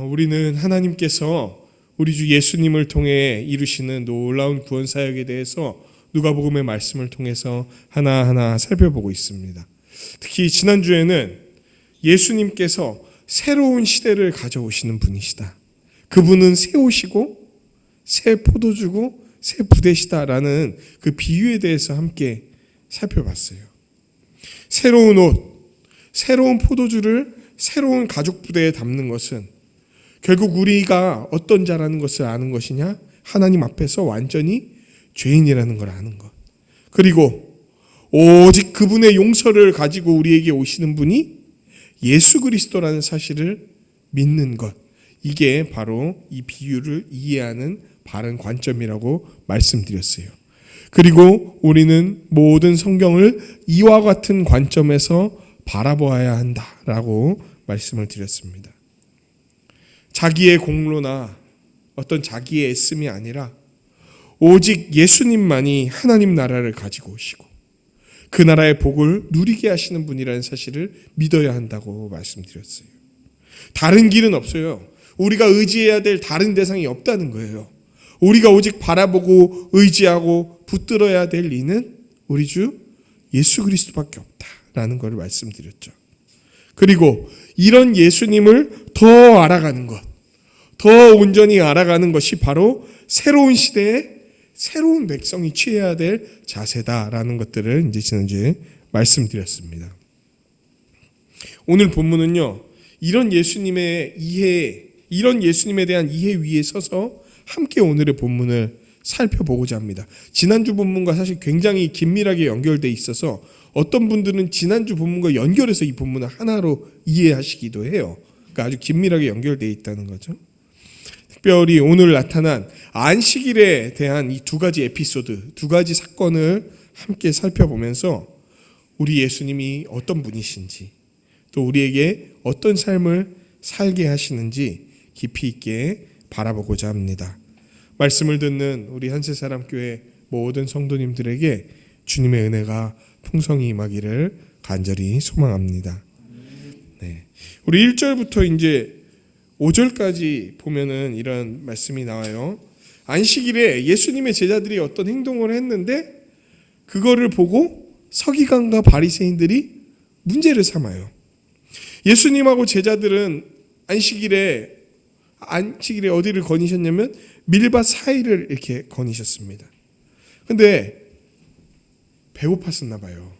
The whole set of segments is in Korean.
우리는 하나님께서 우리 주 예수님을 통해 이루시는 놀라운 구원 사역에 대해서 누가복음의 말씀을 통해서 하나하나 살펴보고 있습니다. 특히 지난주에는 예수님께서 새로운 시대를 가져오시는 분이시다. 그분은 새 옷이고 새 포도주고 새 부대시다라는 그 비유에 대해서 함께 살펴봤어요. 새로운 옷, 새로운 포도주를 새로운 가죽 부대에 담는 것은 결국 우리가 어떤 자라는 것을 아는 것이냐? 하나님 앞에서 완전히 죄인이라는 걸 아는 것. 그리고 오직 그분의 용서를 가지고 우리에게 오시는 분이 예수 그리스도라는 사실을 믿는 것. 이게 바로 이 비유를 이해하는 바른 관점이라고 말씀드렸어요. 그리고 우리는 모든 성경을 이와 같은 관점에서 바라보아야 한다라고 말씀을 드렸습니다. 자기의 공로나 어떤 자기의 애씀이 아니라 오직 예수님만이 하나님 나라를 가지고 오시고 그 나라의 복을 누리게 하시는 분이라는 사실을 믿어야 한다고 말씀드렸어요. 다른 길은 없어요. 우리가 의지해야 될 다른 대상이 없다는 거예요. 우리가 오직 바라보고 의지하고 붙들어야 될 이는 우리 주 예수 그리스도밖에 없다라는 것을 말씀드렸죠. 그리고 이런 예수님을 더 알아가는 것, 더 온전히 알아가는 것이 바로 새로운 시대에 새로운 백성이 취해야 될 자세다라는 것들을 이제 지난주에 말씀드렸습니다. 오늘 본문은요, 이런 예수님에 대한 이해 위에 서서 함께 오늘의 본문을 살펴보고자 합니다. 지난주 본문과 사실 굉장히 긴밀하게 연결되어 있어서 어떤 분들은 지난주 본문과 연결해서 이 본문을 하나로 이해하시기도 해요. 그러니까 아주 긴밀하게 연결되어 있다는 거죠. 특별히 오늘 나타난 안식일에 대한 이 두 가지 에피소드, 두 가지 사건을 함께 살펴보면서 우리 예수님이 어떤 분이신지 또 우리에게 어떤 삶을 살게 하시는지 깊이 있게 바라보고자 합니다. 말씀을 듣는 우리 한세사람교회 모든 성도님들에게 주님의 은혜가 풍성히 임하기를 간절히 소망합니다. 네. 우리 1절부터 이제 5절까지 보면은 이런 말씀이 나와요. 안식일에 예수님의 제자들이 어떤 행동을 했는데 그거를 보고 서기관과 바리새인들이 문제를 삼아요. 예수님하고 제자들은 안식일에 어디를 거니셨냐면 밀밭 사이를 이렇게 거니셨습니다. 근데 배고팠었나 봐요.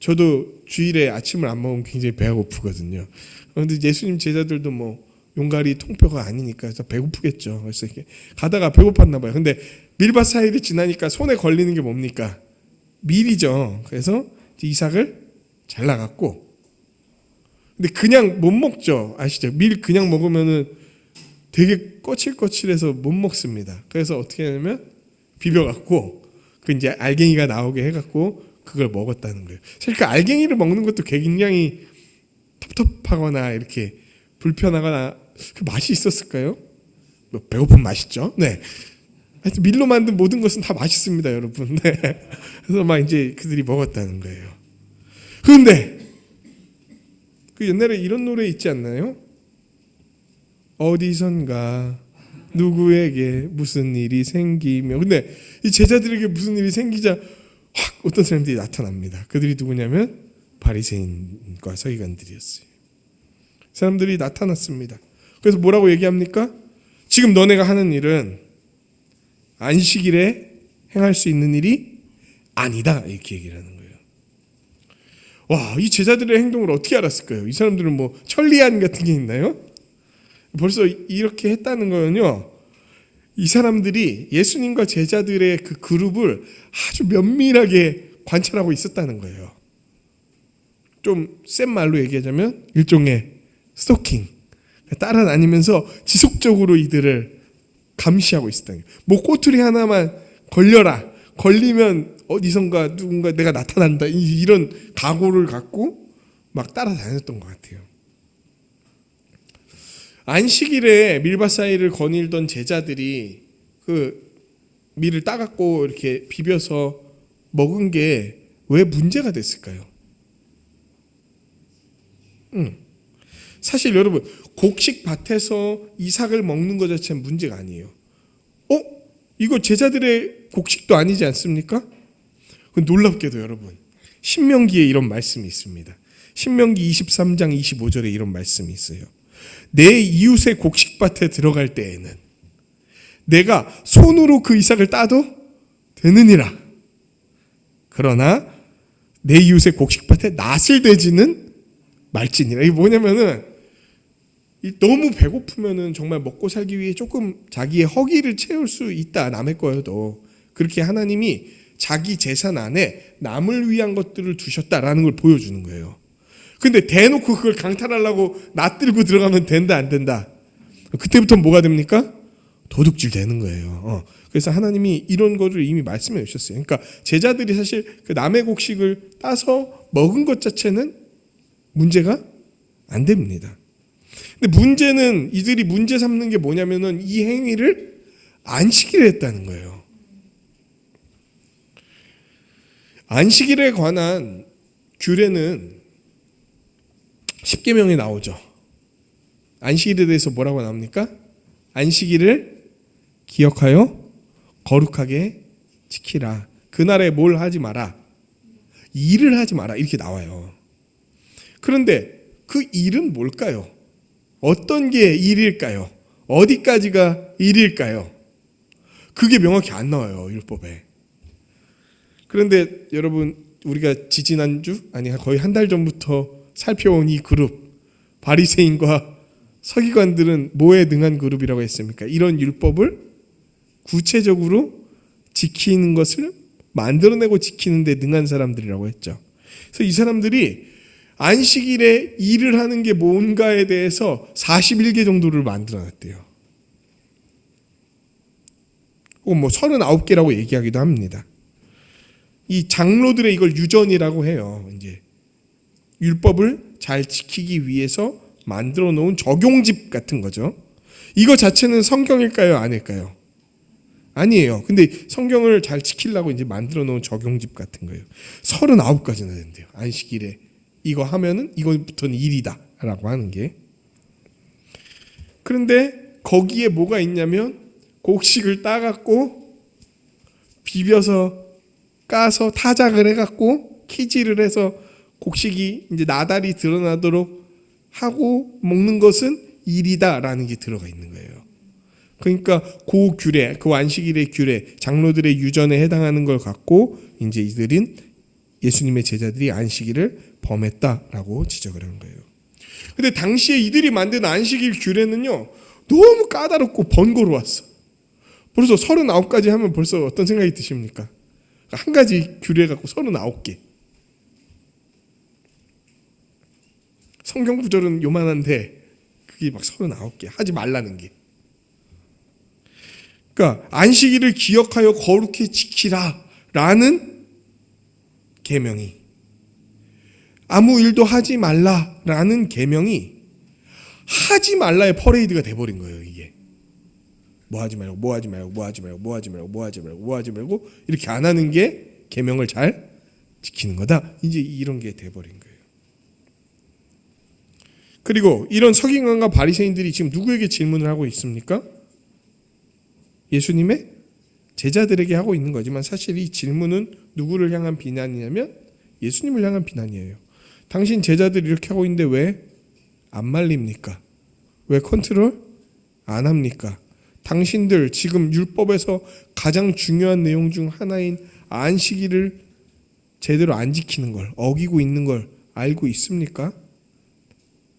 저도 주일에 아침을 안 먹으면 굉장히 배가 고프거든요. 그런데 예수님 제자들도 뭐 용가리 통뼈가 아니니까 배고프겠죠. 그래서 이렇게 가다가 배고팠나 봐요. 근데 밀밭 사이를 지나니까 손에 걸리는 게 뭡니까? 밀이죠. 그래서 이삭을 잘라갖고, 근데 그냥 못 먹죠. 아시죠? 밀 그냥 먹으면은 되게 거칠거칠해서 못 먹습니다. 그래서 어떻게 하냐면 비벼갖고 그 이제 알갱이가 나오게 해갖고 그걸 먹었다는 거예요. 사실 그 알갱이를 먹는 것도 굉장히 텁텁하거나 이렇게 불편하거나 그 맛이 있었을까요? 뭐 배고픈 맛있죠. 네. 하여튼 밀로 만든 모든 것은 다 맛있습니다, 여러분. 네. 그래서 막 이제 그들이 먹었다는 거예요. 그런데 그 옛날에 이런 노래 있지 않나요? 어디선가 누구에게 무슨 일이 생기며. 근데 이 제자들에게 무슨 일이 생기자 확 어떤 사람들이 나타납니다. 그들이 누구냐면 바리새인과 서기관들이었어요. 사람들이 나타났습니다. 그래서 뭐라고 얘기합니까? 지금 너네가 하는 일은 안식일에 행할 수 있는 일이 아니다, 이렇게 얘기를 하는 거예요. 와, 이 제자들의 행동을 어떻게 알았을까요? 이 사람들은 뭐 천리안 같은 게 있나요? 벌써 이렇게 했다는 거는요, 이 사람들이 예수님과 제자들의 그 그룹을 아주 면밀하게 관찰하고 있었다는 거예요. 좀 센 말로 얘기하자면 일종의 스토킹, 따라다니면서 지속적으로 이들을 감시하고 있었다는 거예요. 뭐 꼬투리 하나만 걸려라, 걸리면 어디선가 누군가 내가 나타난다, 이런 각오를 갖고 막 따라다녔던 것 같아요. 안식일에 밀밭 사이를 거닐던 제자들이 그 밀을 따갖고 이렇게 비벼서 먹은 게 왜 문제가 됐을까요? 사실 여러분 곡식 밭에서 이삭을 먹는 것 자체는 문제가 아니에요. 이거 제자들의 곡식도 아니지 않습니까? 놀랍게도 여러분 신명기에 이런 말씀이 있습니다. 신명기 23장 25절에 이런 말씀이 있어요. 내 이웃의 곡식밭에 들어갈 때에는 내가 손으로 그 이삭을 따도 되느니라. 그러나 내 이웃의 곡식밭에 낫을 대지는 말지니라. 이게 뭐냐면은 너무 배고프면은 정말 먹고 살기 위해 조금 자기의 허기를 채울 수 있다. 남의 거여도. 그렇게 하나님이 자기 재산 안에 남을 위한 것들을 두셨다라는 걸 보여주는 거예요. 근데 대놓고 그걸 강탈하려고 낫들고 들어가면 된다 안 된다. 그때부터 뭐가 됩니까? 도둑질 되는 거예요. 그래서 하나님이 이런 거를 이미 말씀해 주셨어요. 그러니까 제자들이 사실 그 남의 곡식을 따서 먹은 것 자체는 문제가 안 됩니다. 근데 문제는 이들이 문제 삼는 게 뭐냐면은 이 행위를 안식일에 했다는 거예요. 안식일에 관한 규례는 십계명에 나오죠. 안식일에 대해서 뭐라고 나옵니까? 안식일을 기억하여 거룩하게 지키라. 그날에 뭘 하지 마라. 일을 하지 마라. 이렇게 나와요. 그런데 그 일은 뭘까요? 어떤 게 일일까요? 어디까지가 일일까요? 그게 명확히 안 나와요, 율법에. 그런데 여러분 우리가 지지난주 아니 거의 한 달 전부터 살펴온 이 그룹 바리새인과 서기관들은 뭐에 능한 그룹이라고 했습니까? 이런 율법을 구체적으로 지키는 것을 만들어내고 지키는 데 능한 사람들이라고 했죠. 그래서 이 사람들이 안식일에 일을 하는 게 뭔가에 대해서 41개 정도를 만들어놨대요. 혹은 39개라고 얘기하기도 합니다. 이 장로들의 이걸 유전이라고 해요. 이제 율법을 잘 지키기 위해서 만들어 놓은 적용집 같은 거죠. 이거 자체는 성경일까요? 아닐까요? 아니에요. 근데 성경을 잘 지키려고 이제 만들어 놓은 적용집 같은 거예요. 39가지나 된대요. 안식일에 이거 하면은 이거부터는 일이다라고 하는 게. 그런데 거기에 뭐가 있냐면 곡식을 따갖고 비벼서 까서 타작을 해갖고 키질을 해서 곡식이 이제 나달이 드러나도록 하고 먹는 것은 일이다라는 게 들어가 있는 거예요. 그러니까 그 규례, 그 안식일의 규례, 장로들의 유전에 해당하는 걸 갖고 이제 이들은 예수님의 제자들이 안식일을 범했다라고 지적을 한 거예요. 근데 당시에 이들이 만든 안식일 규례는요 너무 까다롭고 번거로웠어. 벌써 39가지 하면 벌써 어떤 생각이 드십니까? 한 가지 규례 갖고 39개. 성경 구절은 요만한데 그게 막 39개 하지 말라는 게. 그러니까 안식일을 기억하여 거룩히 지키라라는 계명이, 아무 일도 하지 말라라는 계명이 하지 말라의 퍼레이드가 돼버린 거예요. 이게 뭐 하지 말고 뭐 하지 말고 뭐 하지 말고 뭐 하지 말고 뭐 하지 말고 뭐 하지 말고 이렇게 안 하는 게 계명을 잘 지키는 거다. 이제 이런 게 돼버린 거예요. 그리고 이런 서기관과 바리새인들이 지금 누구에게 질문을 하고 있습니까? 예수님의 제자들에게 하고 있는 거지만 사실 이 질문은 누구를 향한 비난이냐면 예수님을 향한 비난이에요. 당신 제자들이 이렇게 하고 있는데 왜 안 말립니까? 왜 컨트롤 안 합니까? 당신들 지금 율법에서 가장 중요한 내용 중 하나인 안식일을 제대로 안 지키는 걸, 어기고 있는 걸 알고 있습니까?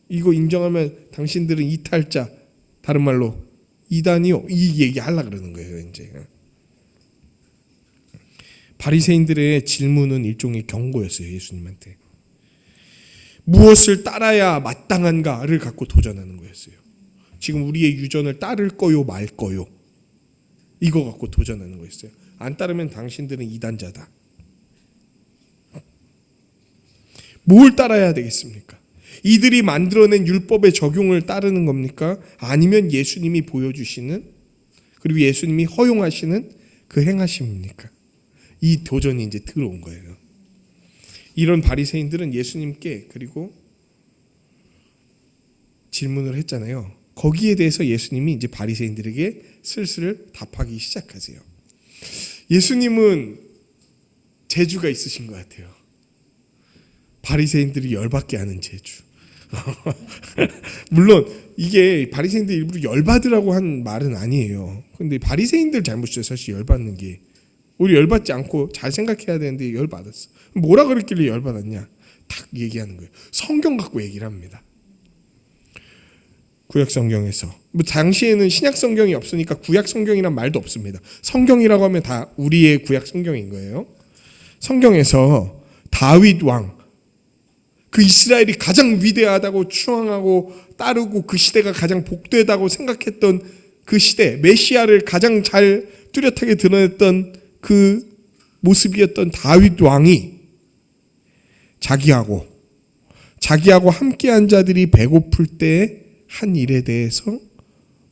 이거 인정하면 당신들은 이탈자, 다른 말로 이단이요, 이 얘기 하려고 그러는 거예요. 이제 바리새인들의 질문은 일종의 경고였어요. 예수님한테 무엇을 따라야 마땅한가를 갖고 도전하는 거였어요. 지금 우리의 유전을 따를 거요 말 거요, 이거 갖고 도전하는 거였어요. 안 따르면 당신들은 이단자다. 뭘 따라야 되겠습니까? 이들이 만들어낸 율법의 적용을 따르는 겁니까? 아니면 예수님이 보여주시는, 그리고 예수님이 허용하시는 그 행하심입니까? 이 도전이 이제 들어온 거예요. 이런 바리새인들은 예수님께, 그리고 질문을 했잖아요. 거기에 대해서 예수님이 이제 바리새인들에게 슬슬 답하기 시작하세요. 예수님은 재주가 있으신 것 같아요. 바리새인들이 열받게 하는 재주. 물론 이게 바리새인들 일부러 열받으라고 한 말은 아니에요. 근데 바리새인들 잘못이죠. 사실 열받는 게. 우리 열받지 않고 잘 생각해야 되는데 열받았어. 뭐라 그랬길래 열받았냐? 딱 얘기하는 거예요. 성경 갖고 얘기를 합니다. 구약 성경에서 뭐 당시에는 신약 성경이 없으니까 구약 성경이란 말도 없습니다. 성경이라고 하면 다 우리의 구약 성경인 거예요. 성경에서 다윗 왕, 그 이스라엘이 가장 위대하다고 추앙하고 따르고 그 시대가 가장 복되다고 생각했던 그 시대, 메시아를 가장 잘 뚜렷하게 드러냈던 그 모습이었던 다윗 왕이 자기하고 함께한 자들이 배고플 때 한 일에 대해서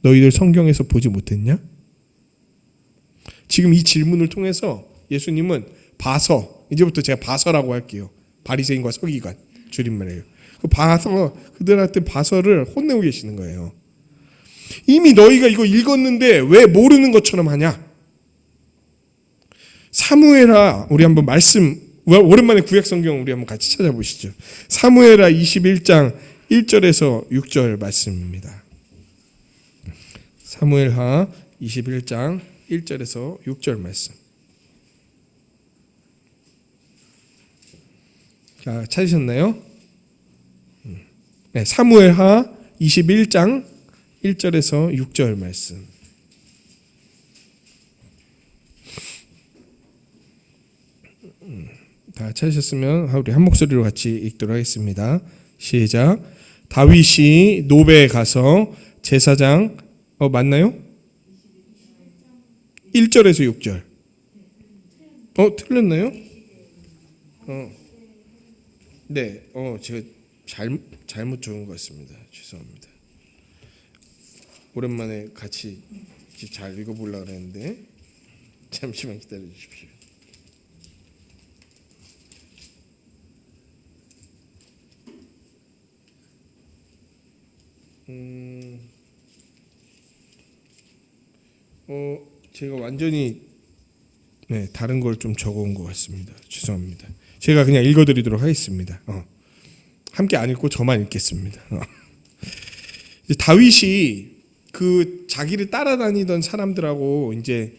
너희들 성경에서 보지 못했냐? 지금 이 질문을 통해서 예수님은 바서, 이제부터 제가 바서라고 할게요. 바리새인과 서기관 줄임말이에요. 그 바서, 그들한테 바서를 혼내고 계시는 거예요. 이미 너희가 이거 읽었는데 왜 모르는 것처럼 하냐? 사무엘하, 우리 한번 말씀, 오랜만에 구약 성경 우리 한번 같이 찾아보시죠. 사무엘하 21장 1절에서 6절 말씀입니다. 사무엘하 21장 1절에서 6절 말씀. 자, 찾으셨나요? 네, 사무엘하 21장 1절에서 6절 말씀. 다 찾으셨으면 우리 한 목소리로 같이 읽도록 하겠습니다. 시작. 다윗이 노베에 가서 제사장 맞나요? 1절에서 6절. 틀렸나요? 네. 제가 잘못 적은 것 같습니다. 죄송합니다. 오랜만에 같이 잘 읽어보려고 했는데 잠시만 기다려 주십시오. 제가 완전히 다른 걸 좀 적어온 것 같습니다. 죄송합니다. 제가 그냥 읽어드리도록 하겠습니다. 함께 안 읽고 저만 읽겠습니다. 다윗이 그 자기를 따라다니던 사람들하고 이제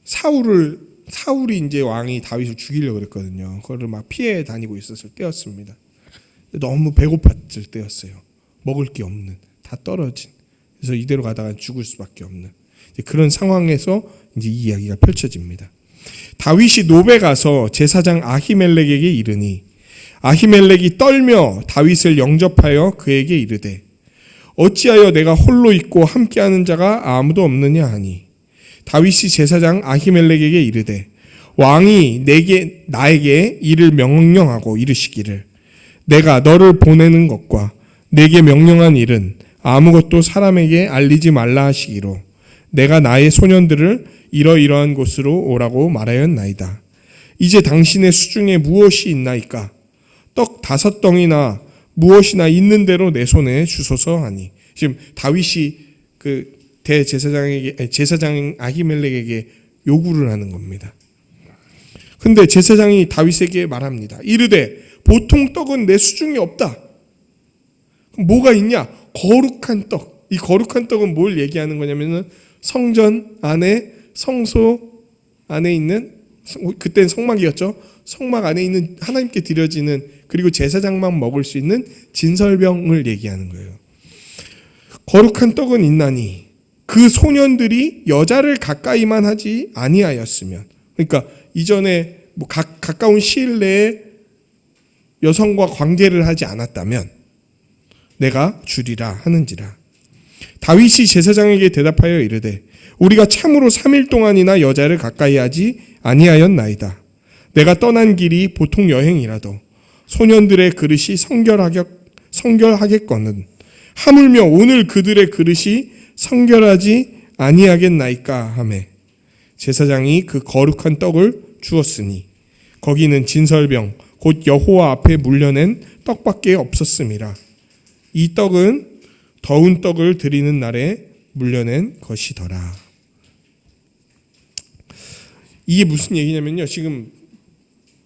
사울이 이제 왕이 다윗을 죽이려고 그랬거든요. 그거를 막 피해 다니고 있었을 때였습니다. 너무 배고팠을 때였어요. 먹을 게 없는, 다 떨어진. 그래서 이대로 가다가 죽을 수밖에 없는 그런 상황에서 이제 이 이야기가 펼쳐집니다. 다윗이 노베 가서 제사장 아히멜렉에게 이르니 아히멜렉이 떨며 다윗을 영접하여 그에게 이르되 어찌하여 내가 홀로 있고 함께하는 자가 아무도 없느냐 하니 다윗이 제사장 아히멜렉에게 이르되 왕이 나에게 이를 명령하고 이르시기를 내가 너를 보내는 것과 내게 명령한 일은 아무것도 사람에게 알리지 말라 하시기로 내가 나의 소년들을 이러이러한 곳으로 오라고 말하였나이다. 이제 당신의 수중에 무엇이 있나이까? 떡 5덩이나 무엇이나 있는 대로 내 손에 주소서 하니. 지금 다윗이 그 제사장 아히멜렉에게 요구를 하는 겁니다. 근데 제사장이 다윗에게 말합니다. 이르되 보통 떡은 내 수중에 없다. 그럼 뭐가 있냐? 거룩한 떡. 이 거룩한 떡은 뭘 얘기하는 거냐면은 성전 안에 성소 안에 있는 그때는 성막이었죠. 성막 안에 있는 하나님께 드려지는 그리고 제사장만 먹을 수 있는 진설병을 얘기하는 거예요. 거룩한 떡은 있나니 그 소년들이 여자를 가까이만 하지 아니하였으면 그러니까 이전에 뭐 가까운 시일 내에 여성과 관계를 하지 않았다면 내가 주리라 하는지라. 다윗이 제사장에게 대답하여 이르되 우리가 참으로 3일 동안이나 여자를 가까이 하지 아니하였나이다. 내가 떠난 길이 보통 여행이라도 소년들의 그릇이 성결하겠거든 하물며 오늘 그들의 그릇이 성결하지 아니하겠나이까 하매 제사장이 그 거룩한 떡을 주었으니 거기는 진설병 곧 여호와 앞에 물려낸 떡밖에 없었음이라. 이 떡은 더운 떡을 드리는 날에 물려낸 것이더라. 이게 무슨 얘기냐면요. 지금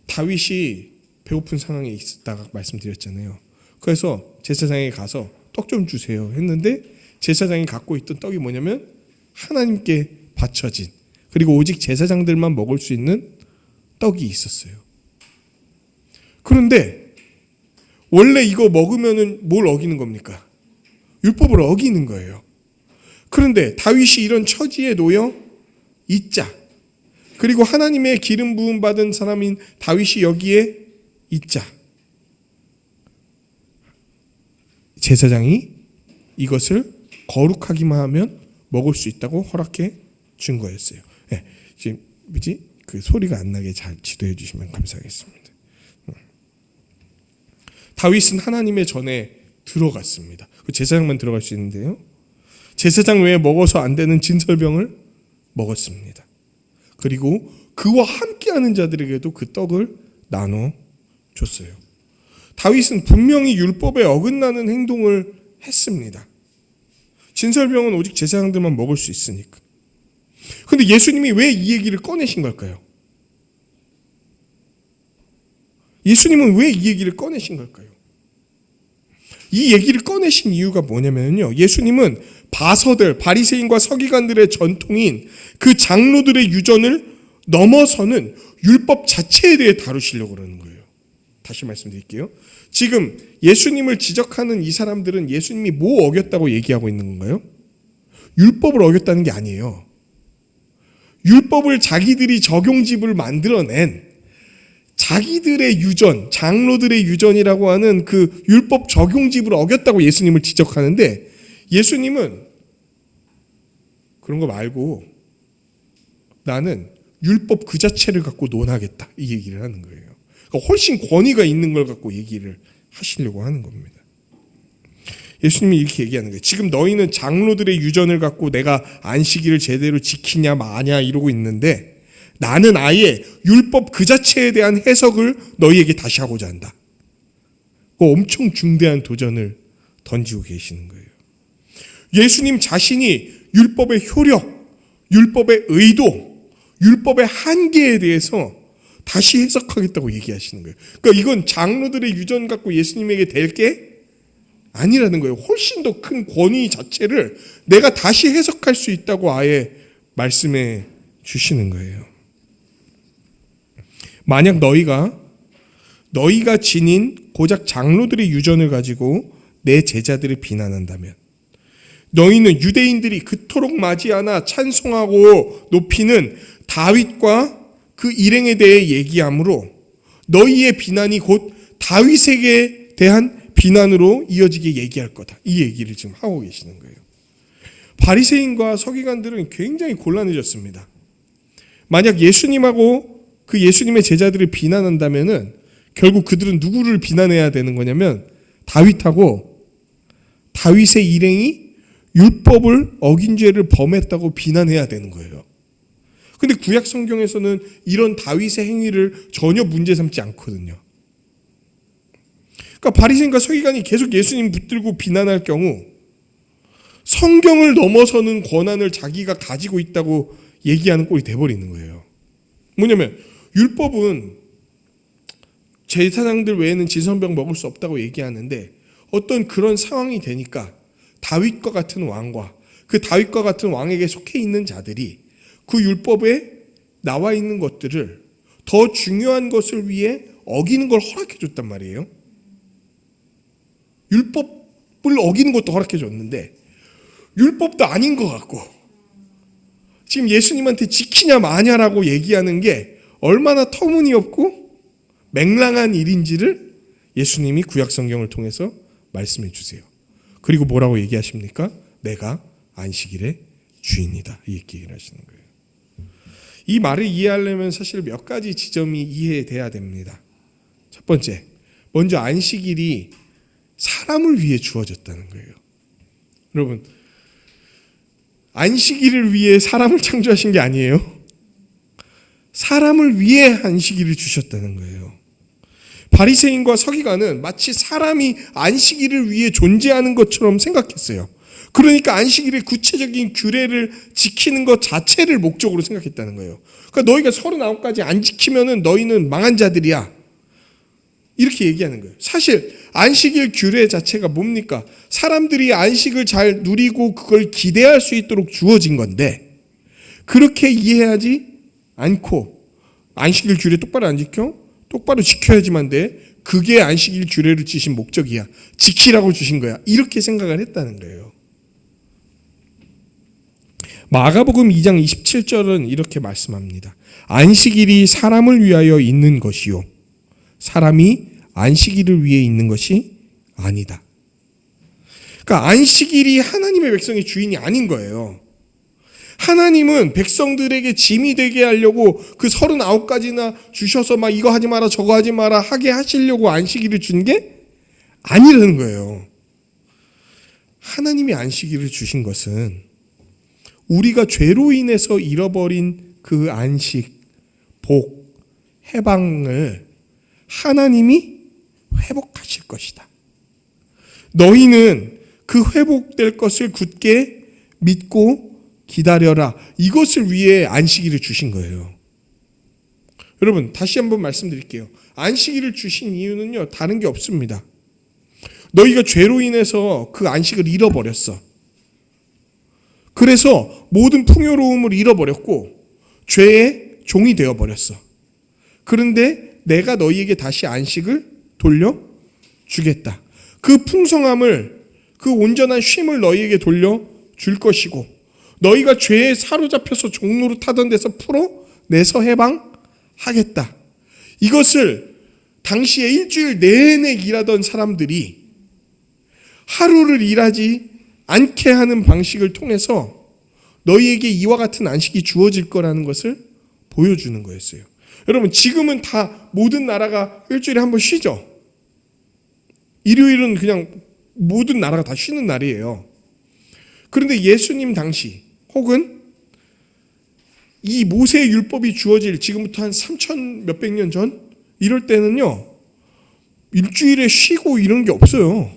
다윗이 배고픈 상황에 있었다가 말씀드렸잖아요. 그래서 제사장에 가서 떡 좀 주세요 했는데 제사장이 갖고 있던 떡이 뭐냐면 하나님께 바쳐진, 그리고 오직 제사장들만 먹을 수 있는 떡이 있었어요. 그런데 원래 이거 먹으면은 뭘 어기는 겁니까? 율법을 어기는 거예요. 그런데 다윗이 이런 처지에 놓여 있자, 그리고 하나님의 기름 부음 받은 사람인 다윗이 여기에 있자, 제사장이 이것을 거룩하기만 하면 먹을 수 있다고 허락해 준 거였어요. 네, 지금 그 소리가 안 나게 잘 지도해 주시면 감사하겠습니다. 다윗은 하나님의 전에 들어갔습니다. 제사장만 들어갈 수 있는데요. 제사장 외에 먹어서 안 되는 진설병을 먹었습니다. 그리고 그와 함께하는 자들에게도 그 떡을 나눠 줬어요. 다윗은 분명히 율법에 어긋나는 행동을 했습니다. 진설병은 오직 제사장들만 먹을 수 있으니까. 그런데 예수님이 왜 이 얘기를 꺼내신 걸까요? 예수님은 왜 이 얘기를 꺼내신 걸까요? 이 얘기를 꺼내신 이유가 뭐냐면요. 예수님은 바서들, 바리새인과 서기관들의 전통인 그 장로들의 유전을 넘어서는 율법 자체에 대해 다루시려고 그러는 거예요. 다시 말씀드릴게요. 지금 예수님을 지적하는 이 사람들은 예수님이 뭐 어겼다고 얘기하고 있는 건가요? 율법을 어겼다는 게 아니에요. 율법을 자기들이 적용집을 만들어낸 자기들의 유전, 장로들의 유전이라고 하는 그 율법 적용집을 어겼다고 예수님을 지적하는데, 예수님은 그런 거 말고 나는 율법 그 자체를 갖고 논하겠다, 이 얘기를 하는 거예요. 그러니까 훨씬 권위가 있는 걸 갖고 얘기를 하시려고 하는 겁니다. 예수님이 이렇게 얘기하는 거예요. 지금 너희는 장로들의 유전을 갖고 내가 안식일을 제대로 지키냐 마냐 이러고 있는데, 나는 아예 율법 그 자체에 대한 해석을 너희에게 다시 하고자 한다. 그 엄청 중대한 도전을 던지고 계시는 거예요. 예수님 자신이 율법의 효력, 율법의 의도, 율법의 한계에 대해서 다시 해석하겠다고 얘기하시는 거예요. 그러니까 이건 장로들의 유전 갖고 예수님에게 될 게 아니라는 거예요. 훨씬 더 큰 권위 자체를 내가 다시 해석할 수 있다고 아예 말씀해 주시는 거예요. 만약 너희가 지닌 고작 장로들의 유전을 가지고 내 제자들을 비난한다면, 너희는 유대인들이 그토록 맞이하나 찬송하고 높이는 다윗과 그 일행에 대해 얘기하므로 너희의 비난이 곧 다윗에게 대한 비난으로 이어지게 얘기할 거다. 이 얘기를 지금 하고 계시는 거예요. 바리새인과 서기관들은 굉장히 곤란해졌습니다. 만약 예수님하고 그 예수님의 제자들을 비난한다면은 결국 그들은 누구를 비난해야 되는 거냐면 다윗하고 다윗의 일행이 율법을 어긴 죄를 범했다고 비난해야 되는 거예요. 근데 구약 성경에서는 이런 다윗의 행위를 전혀 문제 삼지 않거든요. 그러니까 바리새인과 서기관이 계속 예수님 붙들고 비난할 경우 성경을 넘어서는 권한을 자기가 가지고 있다고 얘기하는 꼴이 돼버리는 거예요. 뭐냐면 율법은 제사장들 외에는 진설병 먹을 수 없다고 얘기하는데, 어떤 그런 상황이 되니까 다윗과 같은 왕과 그 다윗과 같은 왕에게 속해 있는 자들이 그 율법에 나와 있는 것들을 더 중요한 것을 위해 어기는 걸 허락해 줬단 말이에요. 율법을 어기는 것도 허락해 줬는데 율법도 아닌 것 같고 지금 예수님한테 지키냐 마냐라고 얘기하는 게 얼마나 터무니없고 맹랑한 일인지를 예수님이 구약 성경을 통해서 말씀해 주세요. 그리고 뭐라고 얘기하십니까? 내가 안식일의 주인이다, 이 얘기를 하시는 거예요. 이 말을 이해하려면 사실 몇 가지 지점이 이해돼야 됩니다. 첫 번째, 먼저 안식일이 사람을 위해 주어졌다는 거예요. 여러분, 안식일을 위해 사람을 창조하신 게 아니에요. 사람을 위해 안식일을 주셨다는 거예요. 바리새인과 서기관은 마치 사람이 안식일을 위해 존재하는 것처럼 생각했어요. 그러니까 안식일의 구체적인 규례를 지키는 것 자체를 목적으로 생각했다는 거예요. 그러니까 너희가 39가지 안 지키면은 너희는 망한 자들이야. 이렇게 얘기하는 거예요. 사실 안식일 규례 자체가 뭡니까? 사람들이 안식을 잘 누리고 그걸 기대할 수 있도록 주어진 건데 그렇게 이해하지 않고 안식일 규례 똑바로 안 지켜? 똑바로 지켜야지만 돼. 그게 안식일 규례를 주신 목적이야. 지키라고 주신 거야. 이렇게 생각을 했다는 거예요. 마가복음 2장 27절은 이렇게 말씀합니다. 안식일이 사람을 위하여 있는 것이요 사람이 안식일을 위해 있는 것이 아니다. 그러니까 안식일이 하나님의 백성의 주인이 아닌 거예요. 하나님은 백성들에게 짐이 되게 하려고 그 39가지나 주셔서 막 이거 하지 마라 저거 하지 마라 하게 하시려고 안식일을 준 게 아니라는 거예요. 하나님이 안식일을 주신 것은 우리가 죄로 인해서 잃어버린 그 안식, 복, 해방을 하나님이 회복하실 것이다. 너희는 그 회복될 것을 굳게 믿고 기다려라. 이것을 위해 안식일을 주신 거예요. 여러분 다시 한번 말씀드릴게요. 안식일을 주신 이유는요 다른 게 없습니다. 너희가 죄로 인해서 그 안식을 잃어버렸어. 그래서 모든 풍요로움을 잃어버렸고 죄의 종이 되어버렸어. 그런데 내가 너희에게 다시 안식을 돌려주겠다. 그 풍성함을, 그 온전한 쉼을 너희에게 돌려줄 것이고 너희가 죄에 사로잡혀서 종로로 타던 데서 풀어내서 해방하겠다. 이것을 당시에 일주일 내내 일하던 사람들이 하루를 일하지 않게 하는 방식을 통해서 너희에게 이와 같은 안식이 주어질 거라는 것을 보여주는 거였어요. 여러분 지금은 다 모든 나라가 일주일에 한 번 쉬죠. 일요일은 그냥 모든 나라가 다 쉬는 날이에요. 그런데 예수님 당시 혹은 이 모세의 율법이 주어질 지금부터 한 3,000 몇백 년 전 이럴 때는요 일주일에 쉬고 이런 게 없어요.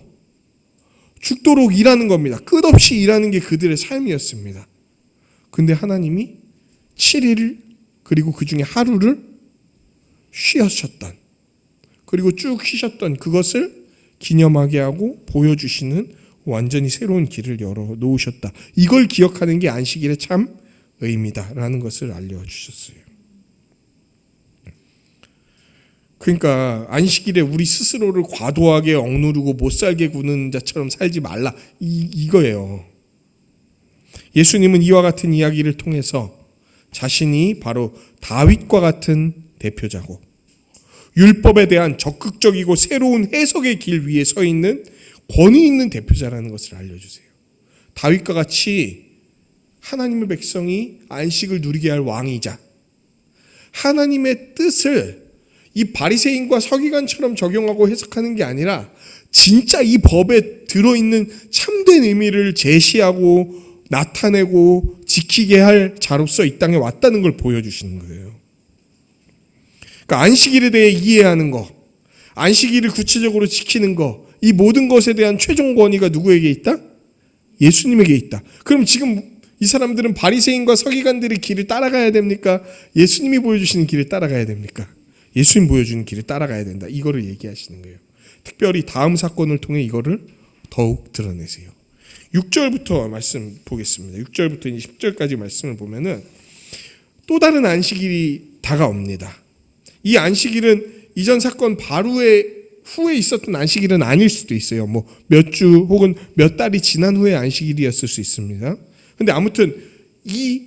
죽도록 일하는 겁니다. 끝없이 일하는 게 그들의 삶이었습니다. 근데 하나님이 7일 그리고 그 중에 하루를 쉬셨던 그리고 쭉 쉬셨던 그것을 기념하게 하고 보여주시는 완전히 새로운 길을 열어놓으셨다. 이걸 기억하는 게 안식일의 참 의미다라는 것을 알려주셨어요. 그러니까 안식일에 우리 스스로를 과도하게 억누르고 못살게 구는 자처럼 살지 말라 이거예요. 예수님은 이와 같은 이야기를 통해서 자신이 바로 다윗과 같은 대표자고 율법에 대한 적극적이고 새로운 해석의 길 위에 서 있는 권위 있는 대표자라는 것을 알려주세요. 다윗과 같이 하나님의 백성이 안식을 누리게 할 왕이자 하나님의 뜻을 이 바리새인과 서기관처럼 적용하고 해석하는 게 아니라 진짜 이 법에 들어있는 참된 의미를 제시하고 나타내고 지키게 할 자로서 이 땅에 왔다는 걸 보여주시는 거예요. 그러니까 안식일에 대해 이해하는 거, 안식일을 구체적으로 지키는 거, 이 모든 것에 대한 최종 권위가 누구에게 있다? 예수님에게 있다. 그럼 지금 이 사람들은 바리새인과 서기관들의 길을 따라가야 됩니까? 예수님이 보여주시는 길을 따라가야 됩니까? 예수님 보여주는 길을 따라가야 된다. 이거를 얘기하시는 거예요. 특별히 다음 사건을 통해 이거를 더욱 드러내세요. 6절부터 말씀 보겠습니다. 6절부터 10절까지 말씀을 보면은 또 다른 안식일이 다가옵니다. 이 안식일은 이전 사건 바로 후에 있었던 안식일은 아닐 수도 있어요. 뭐 몇 주 혹은 몇 달이 지난 후의 안식일이었을 수 있습니다. 근데 아무튼 이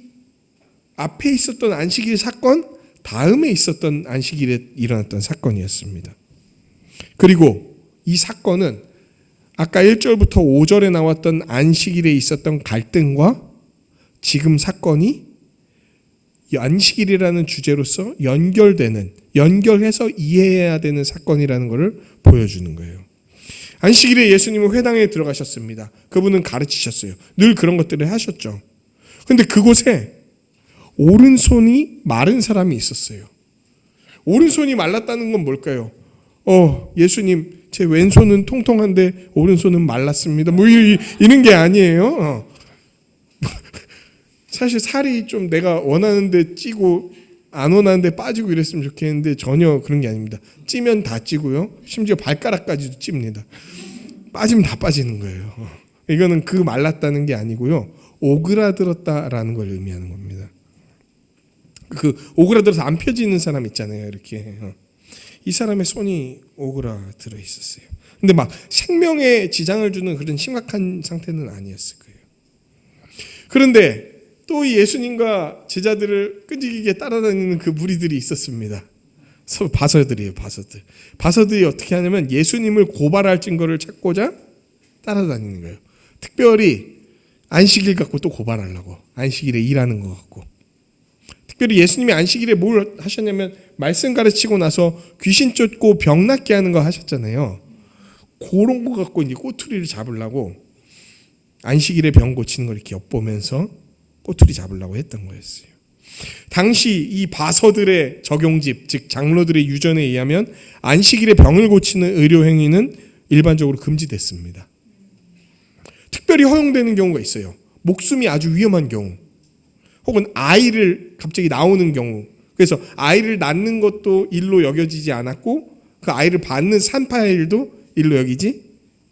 앞에 있었던 안식일 사건 다음에 있었던 안식일에 일어났던 사건이었습니다. 그리고 이 사건은 아까 1절부터 5절에 나왔던 안식일에 있었던 갈등과 지금 사건이 안식일이라는 주제로서 연결해서 이해해야 되는 사건이라는 것을 보여주는 거예요. 안식일에 예수님은 회당에 들어가셨습니다. 그분은 가르치셨어요. 늘 그런 것들을 하셨죠. 그런데 그곳에 오른손이 마른 사람이 있었어요. 오른손이 말랐다는 건 뭘까요? 예수님 제 왼손은 통통한데 오른손은 말랐습니다. 뭐 이런 게 아니에요. 사실 살이 좀 내가 원하는데 찌고 안 원하는데 빠지고 이랬으면 좋겠는데 전혀 그런 게 아닙니다. 찌면 다 찌고요. 심지어 발가락까지도 찝니다. 빠지면 다 빠지는 거예요. 이거는 그 말랐다는 게 아니고요. 오그라들었다라는 걸 의미하는 겁니다. 그 오그라들어서 안 펴지는 사람 있잖아요. 이렇게. 이 사람의 손이 오그라들어 있었어요. 근데 막 생명에 지장을 주는 그런 심각한 상태는 아니었을 거예요. 그런데 또 이 예수님과 제자들을 끈질기게 따라다니는 그 무리들이 있었습니다. 바서들이에요. 바서들이 어떻게 하냐면 예수님을 고발할 증거를 찾고자 따라다니는 거예요. 특별히 안식일 갖고 또 고발하려고. 안식일에 일하는 것 같고. 특별히 예수님이 안식일에 뭘 하셨냐면 말씀 가르치고 나서 귀신 쫓고 병 낫게 하는 거 하셨잖아요. 그런 거 갖고 이제 꼬투리를 잡으려고 안식일에 병 고치는 걸 이렇게 엿보면서 꼬투리 잡으려고 했던 거였어요. 당시 이 바서들의 적용집, 즉 장로들의 유전에 의하면 안식일에 병을 고치는 의료 행위는 일반적으로 금지됐습니다. 특별히 허용되는 경우가 있어요. 목숨이 아주 위험한 경우, 혹은 아이를 갑자기 나오는 경우. 그래서 아이를 낳는 것도 일로 여겨지지 않았고 그 아이를 받는 산파의 일도 일로 여기지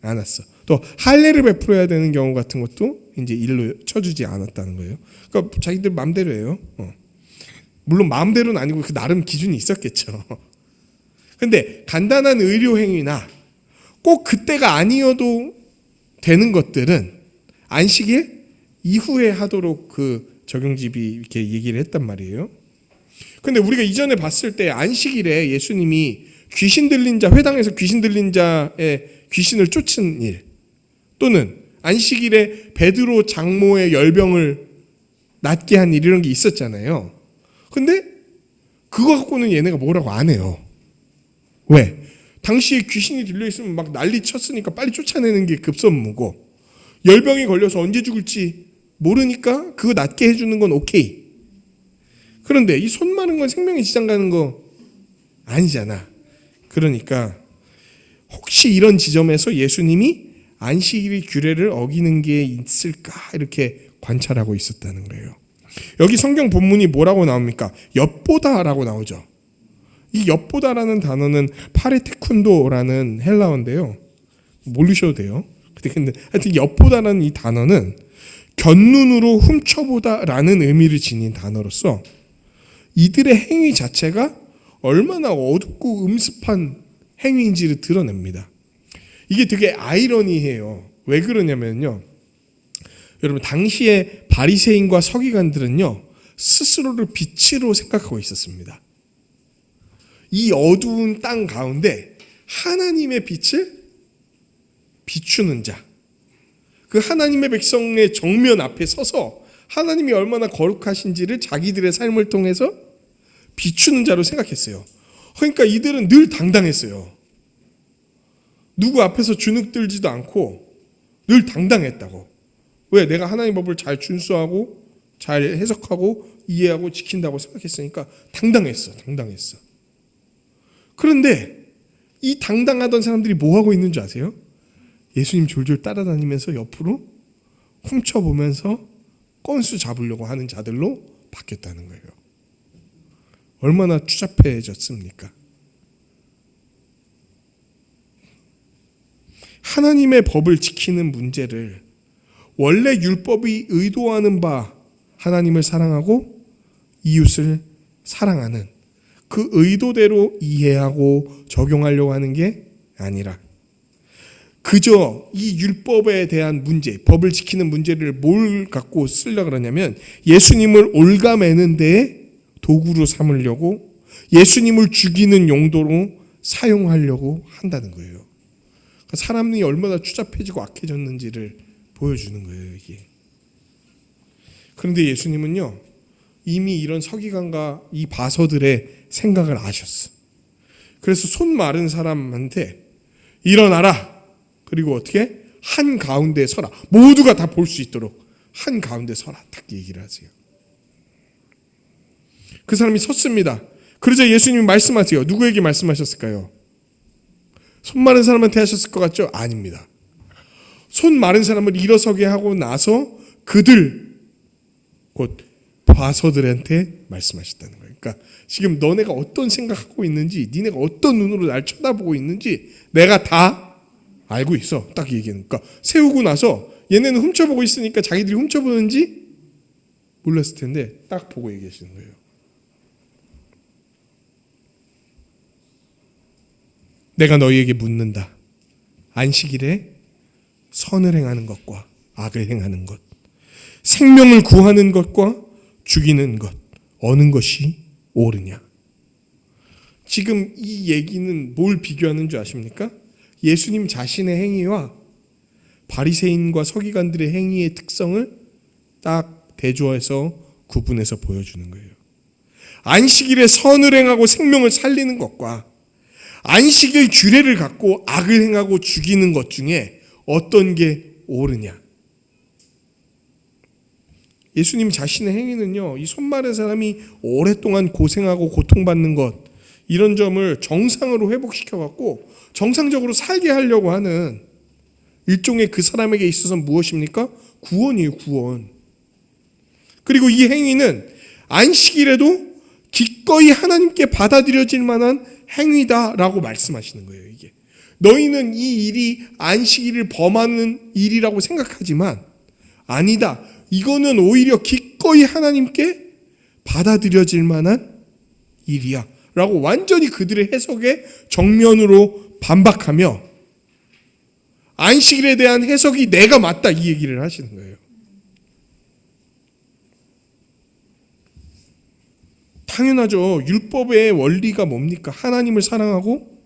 않았어. 또 할례를 베풀어야 되는 경우 같은 것도 이제 일로 쳐주지 않았다는 거예요. 그러니까 자기들 마음대로 해요. 물론 마음대로는 아니고 그 나름 기준이 있었겠죠. 근데 간단한 의료 행위나 꼭 그때가 아니어도 되는 것들은 안식일 이후에 하도록 그 적용집이 이렇게 얘기를 했단 말이에요. 근데 우리가 이전에 봤을 때 안식일에 예수님이 귀신 들린 자, 회당에서 귀신 들린 자의 귀신을 쫓은 일, 또는 안식일에 베드로 장모의 열병을 낫게 한 일, 이런 게 있었잖아요. 근데 그거 갖고는 얘네가 뭐라고 안 해요. 왜? 당시에 귀신이 들려있으면 막 난리 쳤으니까 빨리 쫓아내는 게 급선무고, 열병이 걸려서 언제 죽을지 모르니까 그거 낫게 해주는 건 오케이. 그런데 이 손 마른 건 생명에 지장 가는 거 아니잖아. 그러니까 혹시 이런 지점에서 예수님이 안식일 규례를 어기는 게 있을까 이렇게 관찰하고 있었다는 거예요. 여기 성경 본문이 뭐라고 나옵니까? 엿보다라고 나오죠. 이 엿보다라는 단어는 파레테쿤도라는 헬라어인데요. 모르셔도 돼요. 근데 하여튼 엿보다라는 이 단어는 곁눈으로 훔쳐보다라는 의미를 지닌 단어로서 이들의 행위 자체가 얼마나 어둡고 음습한 행위인지를 드러냅니다. 이게 되게 아이러니해요. 왜 그러냐면요, 여러분 당시에 바리새인과 서기관들은요 스스로를 빛으로 생각하고 있었습니다. 이 어두운 땅 가운데 하나님의 빛을 비추는 자, 그 하나님의 백성의 정면 앞에 서서 하나님이 얼마나 거룩하신지를 자기들의 삶을 통해서 비추는 자로 생각했어요. 그러니까 이들은 늘 당당했어요. 누구 앞에서 주눅들지도 않고 늘 당당했다고. 왜? 내가 하나님 법을 잘 준수하고 잘 해석하고 이해하고 지킨다고 생각했으니까 당당했어. 그런데 이 당당하던 사람들이 뭐 하고 있는 줄 아세요? 예수님 졸졸 따라다니면서 옆으로 훔쳐보면서 건수 잡으려고 하는 자들로 바뀌었다는 거예요. 얼마나 추잡해졌습니까? 하나님의 법을 지키는 문제를 원래 율법이 의도하는 바 하나님을 사랑하고 이웃을 사랑하는 그 의도대로 이해하고 적용하려고 하는 게 아니라 그저 이 율법에 대한 문제, 법을 지키는 문제를 뭘 갖고 쓰려고 그러냐면 예수님을 올가매는 데에 도구로 삼으려고, 예수님을 죽이는 용도로 사용하려고 한다는 거예요. 사람이 얼마나 추잡해지고 악해졌는지를 보여주는 거예요, 이게. 그런데 예수님은요, 이미 이런 서기관과 이 바서들의 생각을 아셨어. 그래서 손 마른 사람한테 일어나라. 그리고 어떻게? 한 가운데 서라. 모두가 다 볼 수 있도록 한 가운데 서라. 딱 얘기를 하세요. 그 사람이 섰습니다. 그러자 예수님이 말씀하세요. 누구에게 말씀하셨을까요? 손 마른 사람한테 하셨을 것 같죠? 아닙니다. 손 마른 사람을 일어서게 하고 나서 그들 곧 과서들한테 말씀하셨다는 거예요. 그러니까 지금 너네가 어떤 생각하고 있는지, 니네가 어떤 눈으로 날 쳐다보고 있는지 내가 다 알고 있어. 딱 얘기하는. 그러니까 세우고 나서 얘네는 훔쳐보고 있으니까 자기들이 훔쳐보는지 몰랐을 텐데 딱 보고 얘기하시는 거예요. 내가 너희에게 묻는다. 안식일에 선을 행하는 것과 악을 행하는 것, 생명을 구하는 것과 죽이는 것, 어느 것이 옳으냐? 지금 이 얘기는 뭘 비교하는 줄 아십니까? 예수님 자신의 행위와 바리새인과 서기관들의 행위의 특성을 딱 대조해서 구분해서 보여주는 거예요. 안식일에 선을 행하고 생명을 살리는 것과 안식일 규례를 갖고 악을 행하고 죽이는 것 중에 어떤 게 옳으냐? 예수님 자신의 행위는요, 이 손 마른 사람이 오랫동안 고생하고 고통받는 것, 이런 점을 정상으로 회복시켜갖고 정상적으로 살게 하려고 하는 일종의 그 사람에게 있어서 무엇입니까? 구원이에요, 구원. 그리고 이 행위는 안식일에도 기꺼이 하나님께 받아들여질 만한 행위다라고 말씀하시는 거예요. 이게 너희는 이 일이 안식일을 범하는 일이라고 생각하지만 아니다. 이거는 오히려 기꺼이 하나님께 받아들여질 만한 일이야 라고 완전히 그들의 해석에 정면으로 반박하며 안식일에 대한 해석이 내가 맞다 이 얘기를 하시는 거예요. 당연하죠. 율법의 원리가 뭡니까? 하나님을 사랑하고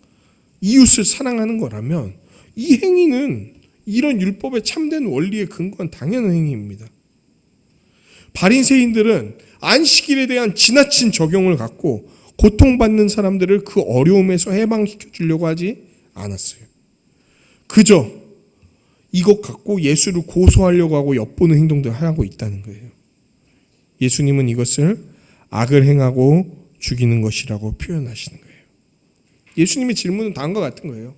이웃을 사랑하는 거라면 이 행위는 이런 율법의 참된 원리에 근거한 당연한 행위입니다. 바리새인들은 안식일에 대한 지나친 적용을 갖고 고통받는 사람들을 그 어려움에서 해방시켜 주려고 하지 않았어요. 그저 이것 갖고 예수를 고소하려고 하고 엿보는 행동들을 하고 있다는 거예요. 예수님은 이것을 악을 행하고 죽이는 것이라고 표현하시는 거예요. 예수님의 질문은 다음과 같은 거예요.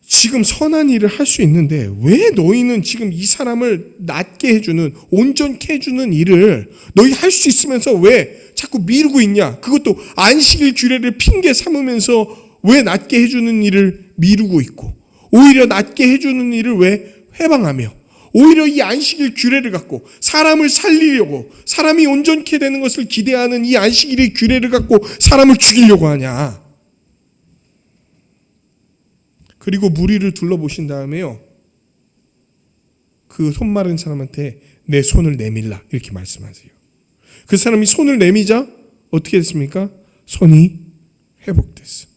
지금 선한 일을 할 수 있는데 왜 너희는 지금 이 사람을 낫게 해주는, 온전케 해주는 일을 너희 할 수 있으면서 왜 자꾸 미루고 있냐? 그것도 안식일 규례를 핑계 삼으면서 왜 낫게 해주는 일을 미루고 있고 오히려 낫게 해주는 일을 왜 회방하며 오히려 이 안식일 규례를 갖고 사람을 살리려고, 사람이 온전케 되는 것을 기대하는 이 안식일의 규례를 갖고 사람을 죽이려고 하냐? 그리고 무리를 둘러보신 다음에요, 그 손 마른 사람한테 내 손을 내밀라 이렇게 말씀하세요. 그 사람이 손을 내미자 어떻게 됐습니까? 손이 회복됐어.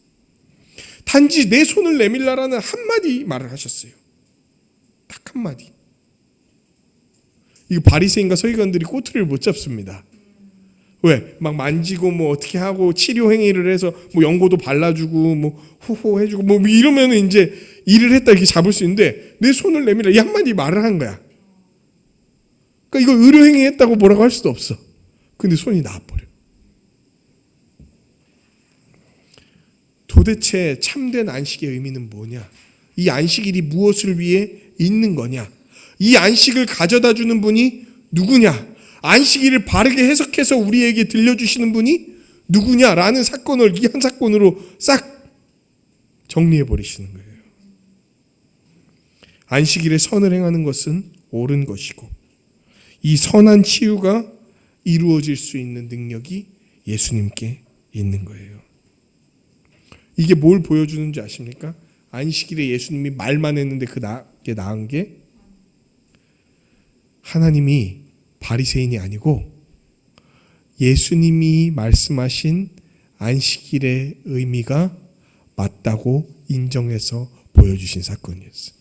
단지 내 손을 내밀라라는 한마디 말을 하셨어요. 딱 한마디. 이거 바리새인과 서기관들이 꼬투리를 못 잡습니다. 왜? 막 만지고 뭐 어떻게 하고 치료 행위를 해서 뭐 연고도 발라주고 뭐 호호 해주고 뭐 이러면은 이제 일을 했다 이렇게 잡을 수 있는데 내 손을 내밀라 이 한마디 말을 한 거야. 그러니까 이거 의료 행위 했다고 뭐라고 할 수도 없어. 근데 손이 나와버려. 도대체 참된 안식의 의미는 뭐냐? 이 안식일이 무엇을 위해 있는 거냐? 이 안식을 가져다 주는 분이 누구냐? 안식일을 바르게 해석해서 우리에게 들려주시는 분이 누구냐라는 사건을 이 한 사건으로 싹 정리해 버리시는 거예요. 안식일에 선을 행하는 것은 옳은 것이고 이 선한 치유가 이루어질 수 있는 능력이 예수님께 있는 거예요. 이게 뭘 보여주는지 아십니까? 안식일에 예수님이 말만 했는데 그게 나은 게 하나님이 바리새인이 아니고 예수님이 말씀하신 안식일의 의미가 맞다고 인정해서 보여주신 사건이었어요.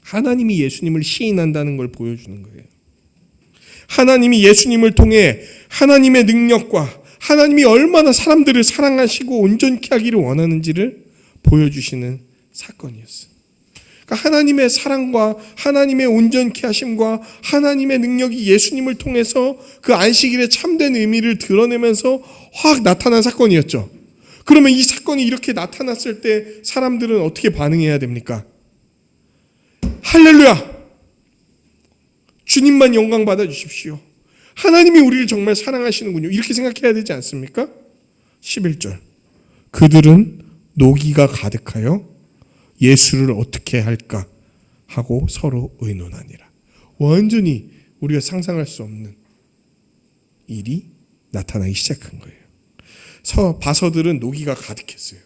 하나님이 예수님을 시인한다는 걸 보여주는 거예요. 하나님이 예수님을 통해 하나님의 능력과 하나님이 얼마나 사람들을 사랑하시고 온전케 하기를 원하는지를 보여주시는 사건이었어요. 그러니까 하나님의 사랑과 하나님의 온전케 하심과 하나님의 능력이 예수님을 통해서 그 안식일의 참된 의미를 드러내면서 확 나타난 사건이었죠. 그러면 이 사건이 이렇게 나타났을 때 사람들은 어떻게 반응해야 됩니까? 할렐루야! 주님만 영광 받아 주십시오. 하나님이 우리를 정말 사랑하시는군요. 이렇게 생각해야 되지 않습니까? 11절. 그들은 노기가 가득하여 예수를 어떻게 할까 하고 서로 의논하니라. 완전히 우리가 상상할 수 없는 일이 나타나기 시작한 거예요. 바서들은 노기가 가득했어요.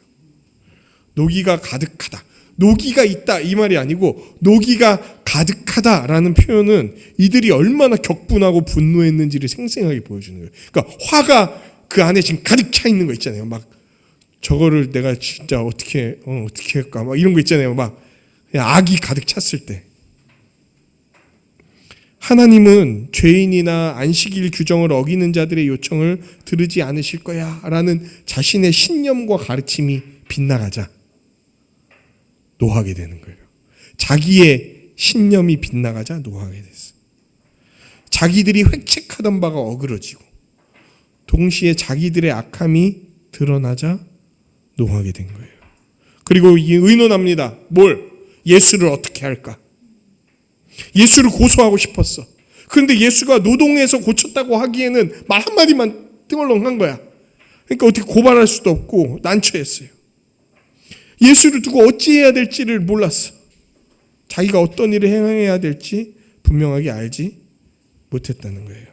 노기가 가득하다. 노기가 있다 이 말이 아니고 노기가 가득하다라는 표현은 이들이 얼마나 격분하고 분노했는지를 생생하게 보여주는 거예요. 그러니까 화가 그 안에 지금 가득 차 있는 거 있잖아요. 막 저거를 내가 진짜 어떻게 할까 막 이런 거 있잖아요. 막 악이 가득 찼을 때 하나님은 죄인이나 안식일 규정을 어기는 자들의 요청을 들으지 않으실 거야 라는 자신의 신념과 가르침이 빗나가자 노하게 되는 거예요. 자기의 신념이 빗나가자 노하게 됐어요. 자기들이 획책하던 바가 어그러지고 동시에 자기들의 악함이 드러나자 노하게 된 거예요. 그리고 의논합니다. 뭘? 예수를 어떻게 할까? 예수를 고소하고 싶었어. 그런데 예수가 노동에서 고쳤다고 하기에는 말 한마디만 띵얼렁한 거야. 그러니까 어떻게 고발할 수도 없고 난처했어요. 예수를 두고 어찌해야 될지를 몰랐어. 자기가 어떤 일을 행해야 될지 분명하게 알지 못했다는 거예요.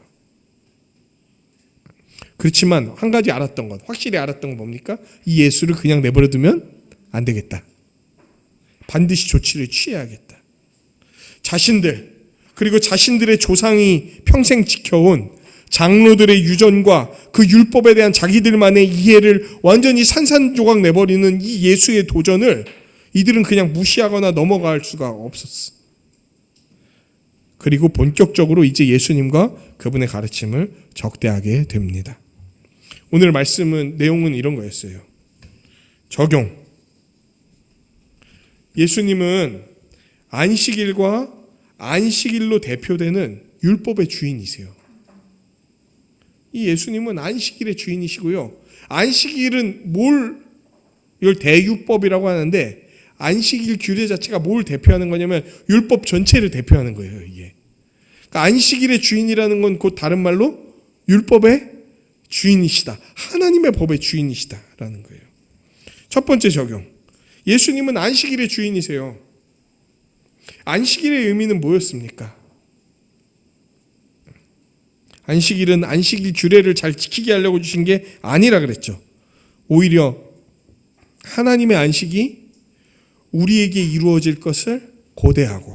그렇지만 한 가지 알았던 것, 확실히 알았던 건 뭡니까? 이 예수를 그냥 내버려 두면 안 되겠다. 반드시 조치를 취해야겠다. 자신들, 그리고 자신들의 조상이 평생 지켜온 장로들의 유전과 그 율법에 대한 자기들만의 이해를 완전히 산산조각 내버리는 이 예수의 도전을 이들은 그냥 무시하거나 넘어갈 수가 없었어. 그리고 본격적으로 이제 예수님과 그분의 가르침을 적대하게 됩니다. 오늘 말씀은 내용은 이런 거였어요. 적용. 예수님은 안식일과 안식일로 대표되는 율법의 주인이세요. 이 예수님은 안식일의 주인이시고요. 안식일은 이걸 대율법이라고 하는데 안식일 규례 자체가 뭘 대표하는 거냐면 율법 전체를 대표하는 거예요. 이게. 그러니까 안식일의 주인이라는 건 곧 다른 말로 율법의 주인이시다. 하나님의 법의 주인이시다라는 거예요. 첫 번째 적용. 예수님은 안식일의 주인이세요. 안식일의 의미는 뭐였습니까? 안식일은 안식일 규례를 잘 지키게 하려고 주신 게 아니라 그랬죠. 오히려 하나님의 안식이 우리에게 이루어질 것을 고대하고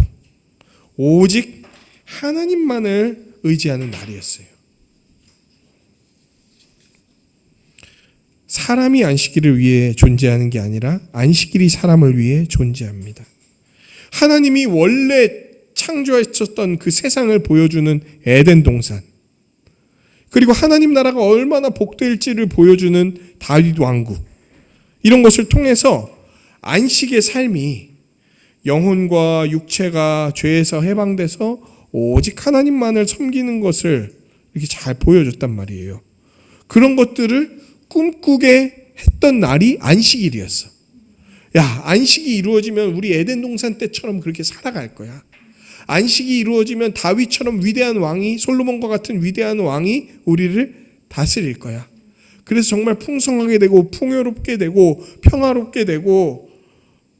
오직 하나님만을 의지하는 날이었어요. 사람이 안식일을 위해 존재하는 게 아니라 안식일이 사람을 위해 존재합니다. 하나님이 원래 창조하셨던 그 세상을 보여주는 에덴 동산, 그리고 하나님 나라가 얼마나 복될지를 보여주는 다윗 왕국, 이런 것을 통해서 안식의 삶이 영혼과 육체가 죄에서 해방돼서 오직 하나님만을 섬기는 것을 이렇게 잘 보여줬단 말이에요. 그런 것들을 꿈꾸게 했던 날이 안식일이었어. 야, 안식이 이루어지면 우리 에덴 동산 때처럼 그렇게 살아갈 거야. 안식이 이루어지면 다윗처럼 위대한 왕이, 솔로몬과 같은 위대한 왕이 우리를 다스릴 거야. 그래서 정말 풍성하게 되고 풍요롭게 되고 평화롭게 되고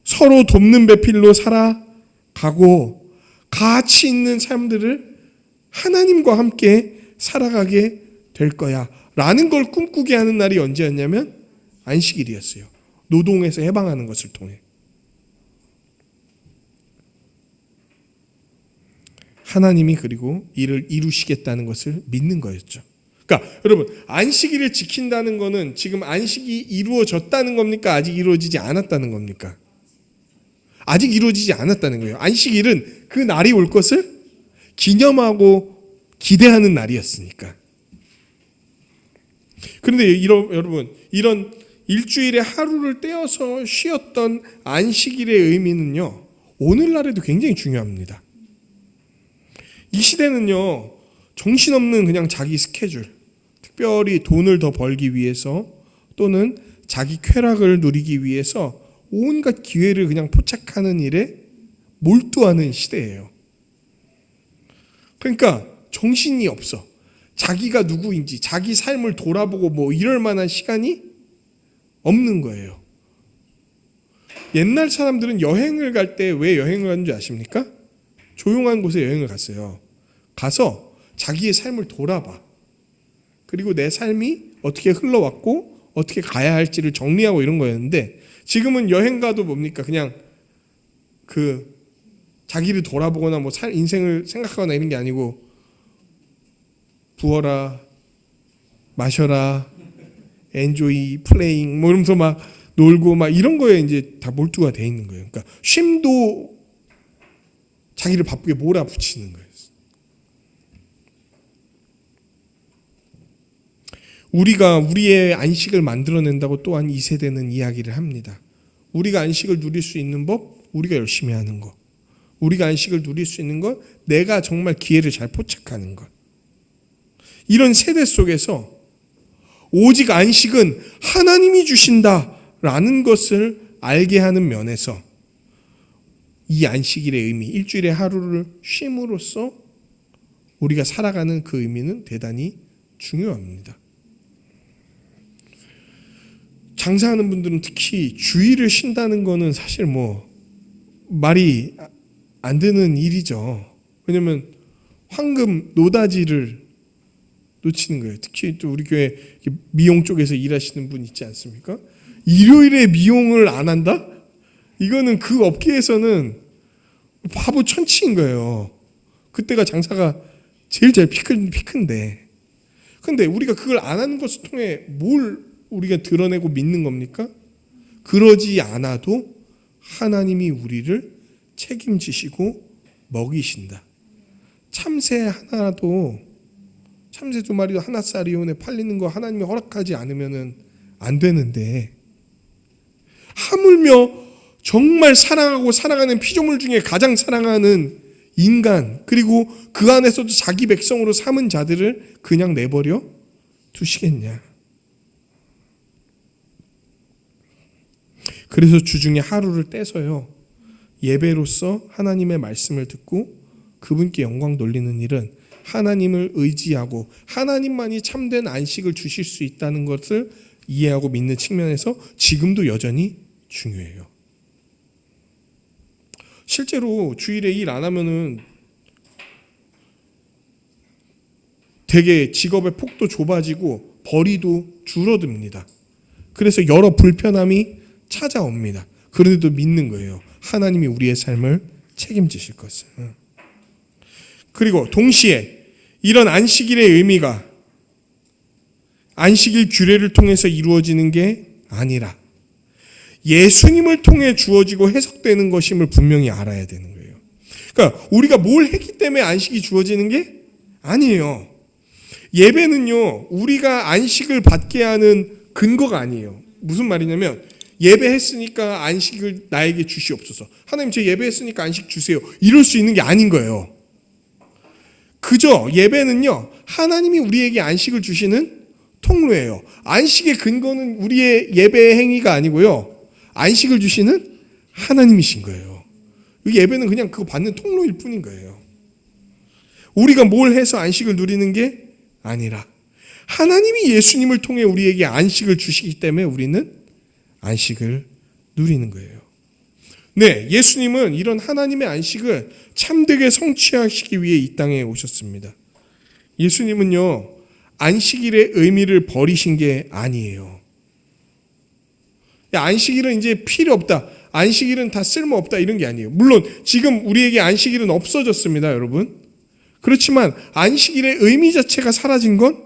서로 돕는 배필로 살아가고 가치 있는 삶들을 하나님과 함께 살아가게 될 거야 라는 걸 꿈꾸게 하는 날이 언제였냐면 안식일이었어요. 노동에서 해방하는 것을 통해. 하나님이 그리고 이를 이루시겠다는 것을 믿는 거였죠. 그러니까 여러분, 안식일을 지킨다는 것은 지금 안식이 이루어졌다는 겁니까? 아직 이루어지지 않았다는 겁니까? 아직 이루어지지 않았다는 거예요. 안식일은 그 날이 올 것을 기념하고 기대하는 날이었으니까. 그런데 여러분, 이런 일주일에 하루를 떼어서 쉬었던 안식일의 의미는요, 오늘날에도 굉장히 중요합니다. 이 시대는요, 정신없는 그냥 자기 스케줄, 특별히 돈을 더 벌기 위해서 또는 자기 쾌락을 누리기 위해서 온갖 기회를 그냥 포착하는 일에 몰두하는 시대예요. 그러니까 정신이 없어. 자기가 누구인지, 자기 삶을 돌아보고 뭐 이럴 만한 시간이 없는 거예요. 옛날 사람들은 여행을 갈 때 왜 여행을 가는 줄 아십니까? 조용한 곳에 여행을 갔어요. 가서 자기의 삶을 돌아봐. 그리고 내 삶이 어떻게 흘러왔고 어떻게 가야 할지를 정리하고 이런 거였는데, 지금은 여행 가도 뭡니까? 그냥 자기를 돌아보거나 뭐 인생을 생각하거나 이런 게 아니고, 부어라, 마셔라, 엔조이, 플레잉 뭐 이러면서 막 놀고 막 이런 거에 이제 다 몰두가 돼 있는 거예요. 그러니까 쉼도 자기를 바쁘게 몰아붙이는 거예요. 우리가 우리의 안식을 만들어낸다고 또한 이 세대는 이야기를 합니다. 우리가 안식을 누릴 수 있는 법, 우리가 열심히 하는 것. 우리가 안식을 누릴 수 있는 것, 내가 정말 기회를 잘 포착하는 것. 이런 세대 속에서 오직 안식은 하나님이 주신다라는 것을 알게 하는 면에서 이 안식일의 의미, 일주일의 하루를 쉼으로써 우리가 살아가는 그 의미는 대단히 중요합니다. 장사하는 분들은 특히 주일을 쉰다는 거는 사실 뭐 말이 안 되는 일이죠. 왜냐면 황금 노다지를 놓치는 거예요. 특히 또 우리 교회 미용 쪽에서 일하시는 분 있지 않습니까? 일요일에 미용을 안 한다? 이거는 그 업계에서는 바보 천치인 거예요. 그때가 장사가 제일 피크인데. 근데 우리가 그걸 안 하는 것을 통해 뭘 우리가 드러내고 믿는 겁니까? 그러지 않아도 하나님이 우리를 책임지시고 먹이신다. 참새 하나도, 참새 2마리도 하나짜리온에 팔리는 거 하나님이 허락하지 않으면 안 되는데, 하물며 정말 사랑하고 사랑하는 피조물 중에 가장 사랑하는 인간, 그리고 그 안에서도 자기 백성으로 삼은 자들을 그냥 내버려 두시겠냐. 그래서 주중에 하루를 떼서요, 예배로서 하나님의 말씀을 듣고 그분께 영광 돌리는 일은 하나님을 의지하고 하나님만이 참된 안식을 주실 수 있다는 것을 이해하고 믿는 측면에서 지금도 여전히 중요해요. 실제로 주일에 일 안 하면은 되게 직업의 폭도 좁아지고 벌이도 줄어듭니다. 그래서 여러 불편함이 찾아옵니다. 그런데도 믿는 거예요. 하나님이 우리의 삶을 책임지실 것을. 그리고 동시에 이런 안식일의 의미가 안식일 규례를 통해서 이루어지는 게 아니라 예수님을 통해 주어지고 해석되는 것임을 분명히 알아야 되는 거예요. 그러니까 우리가 뭘 했기 때문에 안식이 주어지는 게 아니에요. 예배는요, 우리가 안식을 받게 하는 근거가 아니에요. 무슨 말이냐면, 예배했으니까 안식을 나에게 주시옵소서. 하나님, 제 예배했으니까 안식 주세요. 이럴 수 있는 게 아닌 거예요. 그저 예배는요, 하나님이 우리에게 안식을 주시는 통로예요. 안식의 근거는 우리의 예배의 행위가 아니고요, 안식을 주시는 하나님이신 거예요. 예배는 그냥 그거 받는 통로일 뿐인 거예요. 우리가 뭘 해서 안식을 누리는 게 아니라 하나님이 예수님을 통해 우리에게 안식을 주시기 때문에 우리는 안식을 누리는 거예요. 네, 예수님은 이런 하나님의 안식을 참되게 성취하시기 위해 이 땅에 오셨습니다. 예수님은요, 안식일의 의미를 버리신 게 아니에요. 안식일은 이제 필요 없다, 안식일은 다 쓸모없다, 이런 게 아니에요. 물론 지금 우리에게 안식일은 없어졌습니다, 여러분. 그렇지만 안식일의 의미 자체가 사라진 건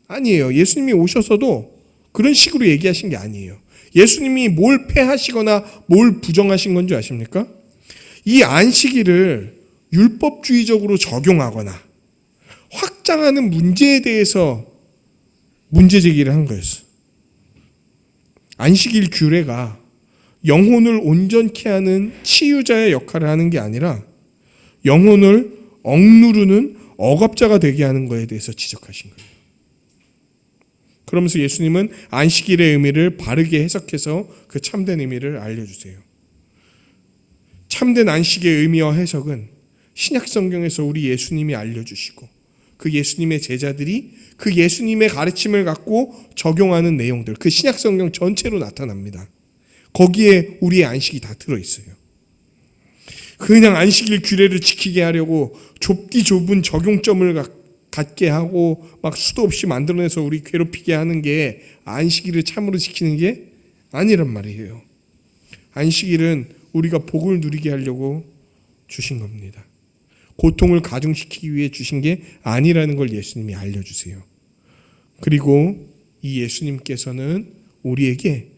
아니에요. 예수님이 오셔서도 그런 식으로 얘기하신 게 아니에요. 예수님이 뭘 폐하시거나 뭘 부정하신 건 줄 아십니까? 이 안식일을 율법주의적으로 적용하거나 확장하는 문제에 대해서 문제 제기를 한 거였어요. 안식일 규례가 영혼을 온전케 하는 치유자의 역할을 하는 게 아니라 영혼을 억누르는 억압자가 되게 하는 것에 대해서 지적하신 거예요. 그러면서 예수님은 안식일의 의미를 바르게 해석해서 그 참된 의미를 알려주세요. 참된 안식의 의미와 해석은 신약 성경에서 우리 예수님이 알려주시고 그 예수님의 제자들이 그 예수님의 가르침을 갖고 적용하는 내용들, 그 신약 성경 전체로 나타납니다. 거기에 우리의 안식이 다 들어있어요. 그냥 안식일 규례를 지키게 하려고 좁디 좁은 적용점을 갖게 하고 막 수도 없이 만들어내서 우리 괴롭히게 하는 게 안식일을 참으로 지키는 게 아니란 말이에요. 안식일은 우리가 복을 누리게 하려고 주신 겁니다. 고통을 가중시키기 위해 주신 게 아니라는 걸 예수님이 알려주세요. 그리고 이 예수님께서는 우리에게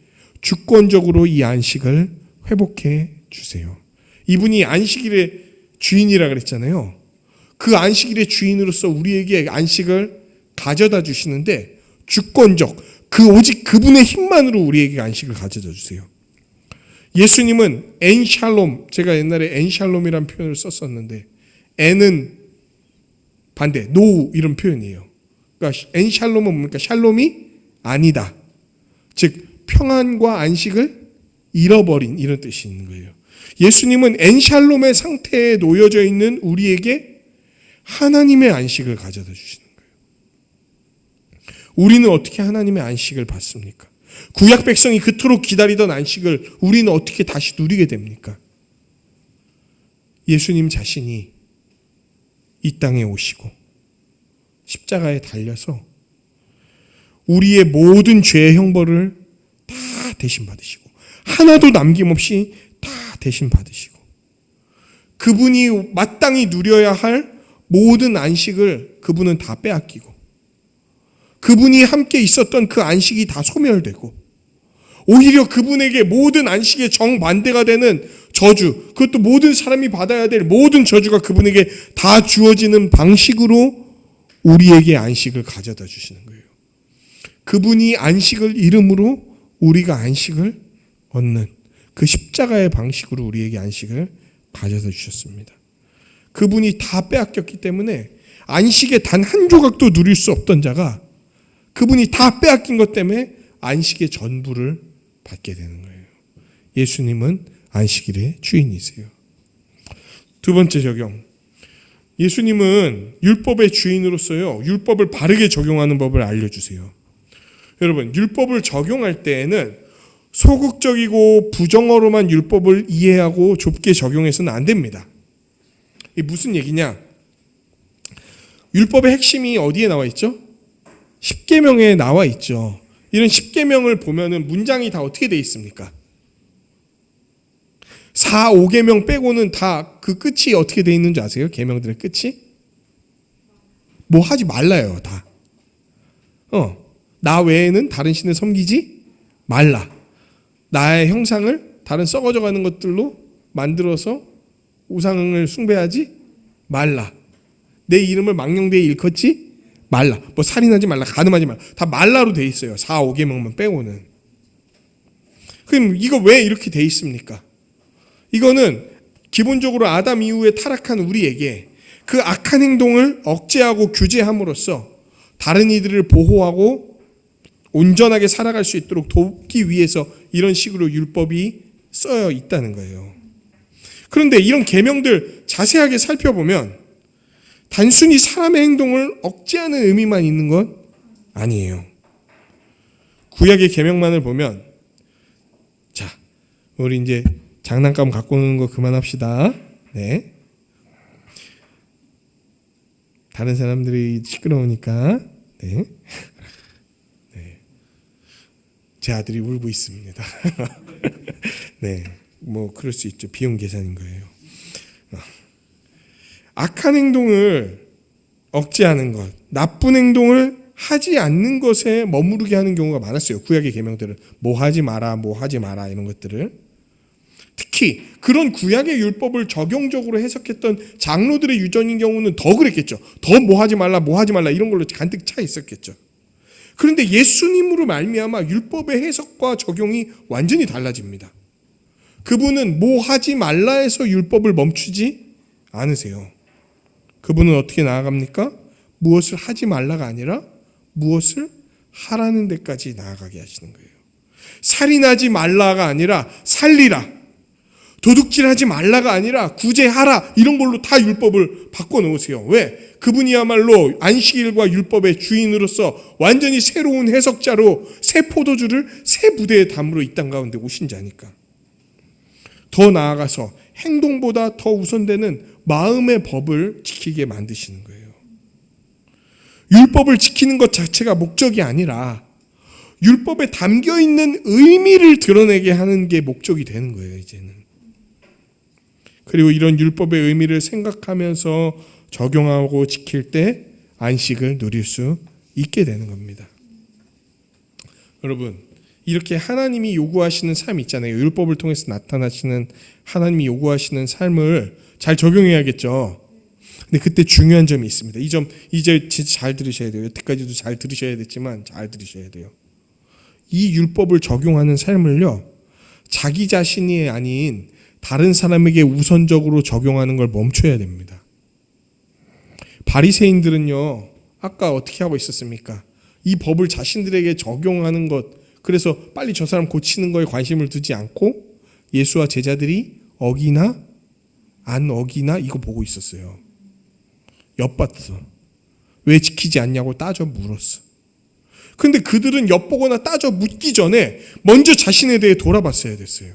주권적으로 이 안식을 회복해 주세요. 이분이 안식일의 주인이라 그랬잖아요. 그 안식일의 주인으로서 우리에게 안식을 가져다 주시는데 주권적, 오직 그분의 힘만으로 우리에게 안식을 가져다 주세요. 예수님은 엔샬롬, 제가 옛날에 엔샬롬이라는 표현을 썼었는데 엔은 반대, 노우 이런 표현이에요. 그러니까 엔샬롬은 뭡니까? 샬롬이 아니다. 즉 평안과 안식을 잃어버린 이런 뜻이 있는 거예요. 예수님은 엔샬롬의 상태에 놓여져 있는 우리에게 하나님의 안식을 가져다 주시는 거예요. 우리는 어떻게 하나님의 안식을 받습니까? 구약 백성이 그토록 기다리던 안식을 우리는 어떻게 다시 누리게 됩니까? 예수님 자신이 이 땅에 오시고 십자가에 달려서 우리의 모든 죄의 형벌을 다 대신 받으시고 하나도 남김없이 다 대신 받으시고 그분이 마땅히 누려야 할 모든 안식을 그분은 다 빼앗기고 그분이 함께 있었던 그 안식이 다 소멸되고 오히려 그분에게 모든 안식의 정반대가 되는 저주, 그것도 모든 사람이 받아야 될 모든 저주가 그분에게 다 주어지는 방식으로 우리에게 안식을 가져다 주시는 거예요. 그분이 안식을 이름으로 우리가 안식을 얻는 그 십자가의 방식으로 우리에게 안식을 가져다 주셨습니다. 그분이 다 빼앗겼기 때문에 안식의 단 한 조각도 누릴 수 없던 자가 그분이 다 빼앗긴 것 때문에 안식의 전부를 받게 되는 거예요. 예수님은 안식일의 주인이세요. 두 번째 적용. 예수님은 율법의 주인으로서요, 율법을 바르게 적용하는 법을 알려주세요. 여러분, 율법을 적용할 때에는 소극적이고 부정어로만 율법을 이해하고 좁게 적용해서는 안 됩니다. 이게 무슨 얘기냐? 율법의 핵심이 어디에 나와 있죠? 십계명에 나와 있죠. 이런 십계명을 보면은 문장이 다 어떻게 되어 있습니까? 4, 5계명 빼고는 다 그 끝이 어떻게 되어 있는지 아세요? 계명들의 끝이? 뭐 하지 말라요, 다. 나 외에는 다른 신을 섬기지 말라. 나의 형상을 다른 썩어져가는 것들로 만들어서 우상을 숭배하지 말라. 내 이름을 망령되이 일컫지 말라. 뭐 살인하지 말라, 간음하지 말라. 다 말라로 돼 있어요. 4, 5계명만 빼고는. 그럼 이거 왜 이렇게 돼 있습니까? 이거는 기본적으로 아담 이후에 타락한 우리에게 그 악한 행동을 억제하고 규제함으로써 다른 이들을 보호하고 온전하게 살아갈 수 있도록 돕기 위해서 이런 식으로 율법이 쓰여 있다는 거예요. 그런데 이런 계명들 자세하게 살펴보면 단순히 사람의 행동을 억제하는 의미만 있는 건 아니에요. 구약의 계명만을 보면, 자, 우리 이제 장난감 갖고 노는 거 그만합시다. 네. 다른 사람들이 시끄러우니까. 네. 네. 제 아들이 울고 있습니다. 네. 뭐 그럴 수 있죠. 비용 계산인 거예요. 악한 행동을 억제하는 것, 나쁜 행동을 하지 않는 것에 머무르게 하는 경우가 많았어요. 구약의 계명들은 뭐 하지 마라, 뭐 하지 마라 이런 것들을. 특히 그런 구약의 율법을 적용적으로 해석했던 장로들의 유전인 경우는 더 그랬겠죠. 더 뭐 하지 말라, 뭐 하지 말라 이런 걸로 간뜩 차 있었겠죠. 그런데 예수님으로 말미암아 율법의 해석과 적용이 완전히 달라집니다. 그분은 뭐 하지 말라에서 율법을 멈추지 않으세요. 그분은 어떻게 나아갑니까? 무엇을 하지 말라가 아니라 무엇을 하라는 데까지 나아가게 하시는 거예요. 살인하지 말라가 아니라 살리라. 도둑질하지 말라가 아니라 구제하라. 이런 걸로 다 율법을 바꿔놓으세요. 왜? 그분이야말로 안식일과 율법의 주인으로서 완전히 새로운 해석자로 새 포도주를 새 부대에 담으러 이 땅 가운데 오신 자니까. 더 나아가서 행동보다 더 우선되는 마음의 법을 지키게 만드시는 거예요. 율법을 지키는 것 자체가 목적이 아니라 율법에 담겨있는 의미를 드러내게 하는 게 목적이 되는 거예요, 이제는. 그리고 이런 율법의 의미를 생각하면서 적용하고 지킬 때 안식을 누릴 수 있게 되는 겁니다. 여러분, 이렇게 하나님이 요구하시는 삶 있잖아요. 율법을 통해서 나타나시는 하나님이 요구하시는 삶을 잘 적용해야겠죠. 근데 그때 중요한 점이 있습니다. 이 점 이제 진짜 잘 들으셔야 돼요. 여태까지도 잘 들으셔야 됐지만 잘 들으셔야 돼요. 이 율법을 적용하는 삶을요, 자기 자신이 아닌 다른 사람에게 우선적으로 적용하는 걸 멈춰야 됩니다. 바리새인들은요, 아까 어떻게 하고 있었습니까? 이 법을 자신들에게 적용하는 것, 그래서 빨리 저 사람 고치는 거에 관심을 두지 않고 예수와 제자들이 어기나 안 어기나 이거 보고 있었어요. 엿봤어. 왜 지키지 않냐고 따져 물었어. 근데 그들은 엿보거나 따져 묻기 전에 먼저 자신에 대해 돌아봤어야 됐어요.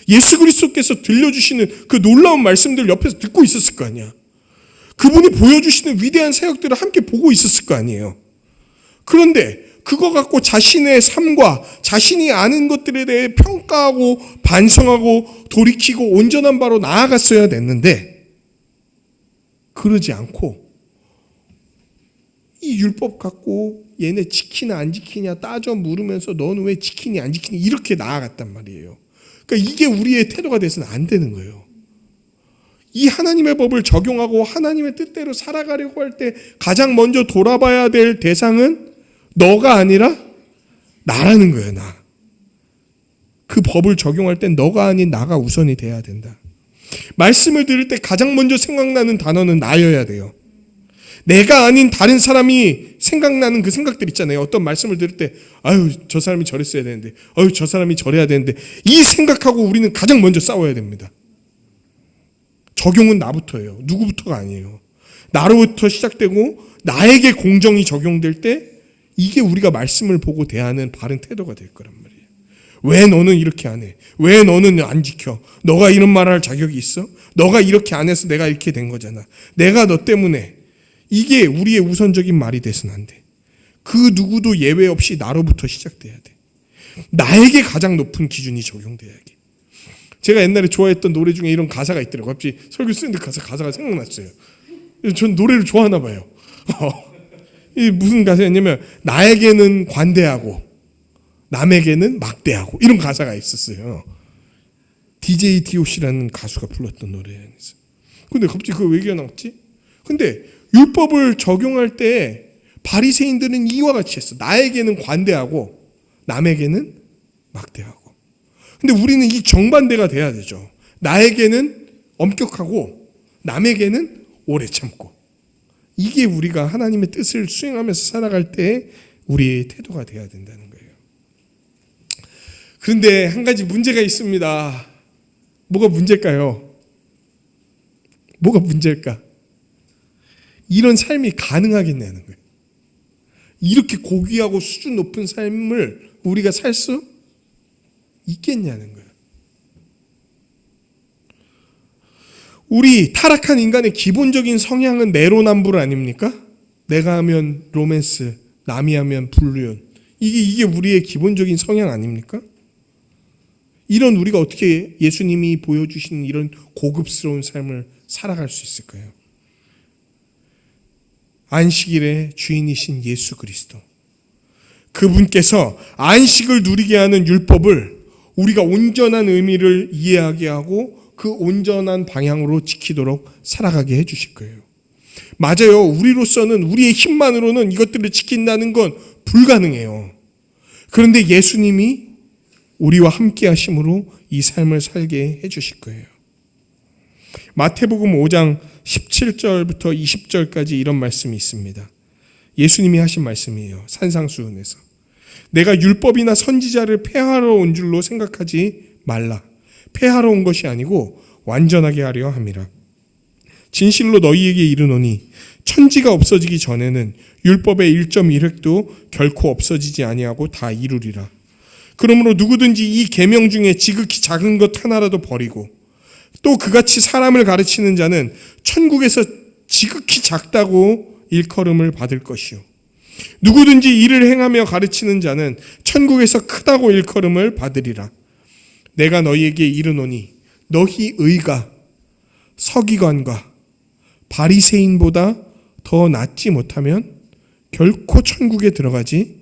예수 그리스도께서 들려주시는 그 놀라운 말씀들 옆에서 듣고 있었을 거 아니야. 그분이 보여주시는 위대한 사역들을 함께 보고 있었을 거 아니에요. 그런데 그거 갖고 자신의 삶과 자신이 아는 것들에 대해 평가하고 반성하고 돌이키고 온전한 바로 나아갔어야 됐는데, 그러지 않고 이 율법 갖고 얘네 지키나 안 지키냐 따져 물으면서 너는 왜 지키니 안 지키니 이렇게 나아갔단 말이에요. 그러니까 이게 우리의 태도가 돼서는 안 되는 거예요. 이 하나님의 법을 적용하고 하나님의 뜻대로 살아가려고 할 때 가장 먼저 돌아봐야 될 대상은 너가 아니라 나라는 거예요. 나. 그 법을 적용할 땐 너가 아닌 나가 우선이 돼야 된다. 말씀을 들을 때 가장 먼저 생각나는 단어는 나여야 돼요. 내가 아닌 다른 사람이 생각나는 그 생각들 있잖아요. 어떤 말씀을 들을 때 아유 저 사람이 저랬어야 되는데, 아유 저 사람이 저래야 되는데, 이 생각하고 우리는 가장 먼저 싸워야 됩니다. 적용은 나부터예요. 누구부터가 아니에요. 나로부터 시작되고 나에게 공정이 적용될 때 이게 우리가 말씀을 보고 대하는 바른 태도가 될 거란 말이에요. 왜 너는 이렇게 안 해? 왜 너는 안 지켜? 너가 이런 말할 자격이 있어? 너가 이렇게 안 해서 내가 이렇게 된 거잖아. 내가 너 때문에. 이게 우리의 우선적인 말이 돼서는 안 돼. 그 누구도 예외 없이 나로부터 시작돼야 돼. 나에게 가장 높은 기준이 적용돼야 돼. 제가 옛날에 좋아했던 노래 중에 이런 가사가 있더라고요. 갑자기 설교 쓰는데 가사가 생각났어요. 전 노래를 좋아하나 봐요. 이 무슨 가사였냐면 나에게는 관대하고 남에게는 막대하고 이런 가사가 있었어요. DJ DOC라는 가수가 불렀던 노래였어요. 근데 갑자기 그거 왜 기억났지? 근데 율법을 적용할 때 바리새인들은 이와 같이 했어. 나에게는 관대하고 남에게는 막대하고. 근데 우리는 이 정반대가 돼야 되죠. 나에게는 엄격하고 남에게는 오래 참고. 이게 우리가 하나님의 뜻을 수행하면서 살아갈 때 우리의 태도가 돼야 된다는 거예요. 그런데 한 가지 문제가 있습니다. 뭐가 문제일까요? 뭐가 문제일까? 이런 삶이 가능하겠냐는 거예요. 이렇게 고귀하고 수준 높은 삶을 우리가 살 수 있겠냐는 거예요. 우리 타락한 인간의 기본적인 성향은 내로남불 아닙니까? 내가 하면 로맨스, 남이 하면 불륜. 이게 우리의 기본적인 성향 아닙니까? 이런 우리가 어떻게 예수님이 보여주신 이런 고급스러운 삶을 살아갈 수 있을까요? 안식일의 주인이신 예수 그리스도, 그분께서 안식을 누리게 하는 율법을 우리가 온전한 의미를 이해하게 하고 그 온전한 방향으로 지키도록 살아가게 해주실 거예요. 맞아요. 우리로서는 우리의 힘만으로는 이것들을 지킨다는 건 불가능해요. 그런데 예수님이 우리와 함께 하심으로 이 삶을 살게 해주실 거예요. 마태복음 5장 17절부터 20절까지 이런 말씀이 있습니다. 예수님이 하신 말씀이에요. 산상수훈에서. 내가 율법이나 선지자를 폐하러 온 줄로 생각하지 말라. 폐하러 온 것이 아니고 완전하게 하려 함이라. 진실로 너희에게 이르노니 천지가 없어지기 전에는 율법의 1.1획도 결코 없어지지 아니하고 다 이루리라. 그러므로 누구든지 이 계명 중에 지극히 작은 것 하나라도 버리고 또 그같이 사람을 가르치는 자는 천국에서 지극히 작다고 일컬음을 받을 것이요 누구든지 이를 행하며 가르치는 자는 천국에서 크다고 일컬음을 받으리라. 내가 너희에게 이르노니 너희 의가 서기관과 바리새인보다 더 낫지 못하면 결코 천국에 들어가지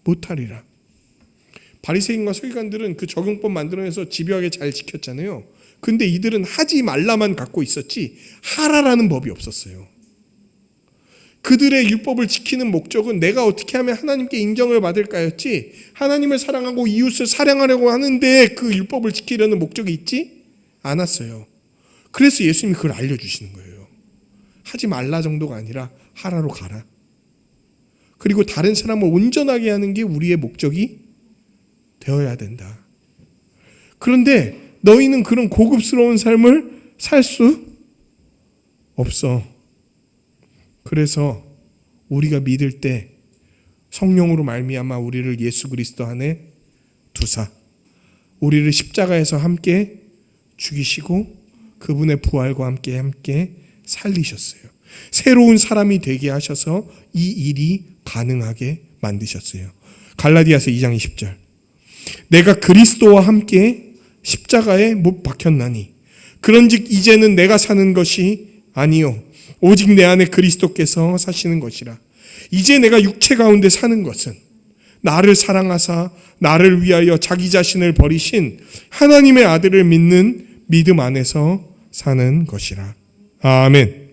못하리라. 바리새인과 서기관들은 그 적용법 만들어내서 집요하게 잘 지켰잖아요. 근데 이들은 하지 말라만 갖고 있었지 하라라는 법이 없었어요. 그들의 율법을 지키는 목적은 내가 어떻게 하면 하나님께 인정을 받을까였지 하나님을 사랑하고 이웃을 사랑하려고 하는데 그 율법을 지키려는 목적이 있지 않았어요. 그래서 예수님이 그걸 알려주시는 거예요. 하지 말라 정도가 아니라 하라로 가라. 그리고 다른 사람을 온전하게 하는 게 우리의 목적이 되어야 된다. 그런데 너희는 그런 고급스러운 삶을 살 수 없어. 그래서 우리가 믿을 때 성령으로 말미암아 우리를 예수 그리스도 안에 두사 우리를 십자가에서 함께 죽이시고 그분의 부활과 함께 살리셨어요. 새로운 사람이 되게 하셔서 이 일이 가능하게 만드셨어요. 갈라디아서 2장 20절. 내가 그리스도와 함께 십자가에 못 박혔나니 그런즉 이제는 내가 사는 것이 아니요 오직 내 안에 그리스도께서 사시는 것이라. 이제 내가 육체 가운데 사는 것은 나를 사랑하사 나를 위하여 자기 자신을 버리신 하나님의 아들을 믿는 믿음 안에서 사는 것이라. 아멘.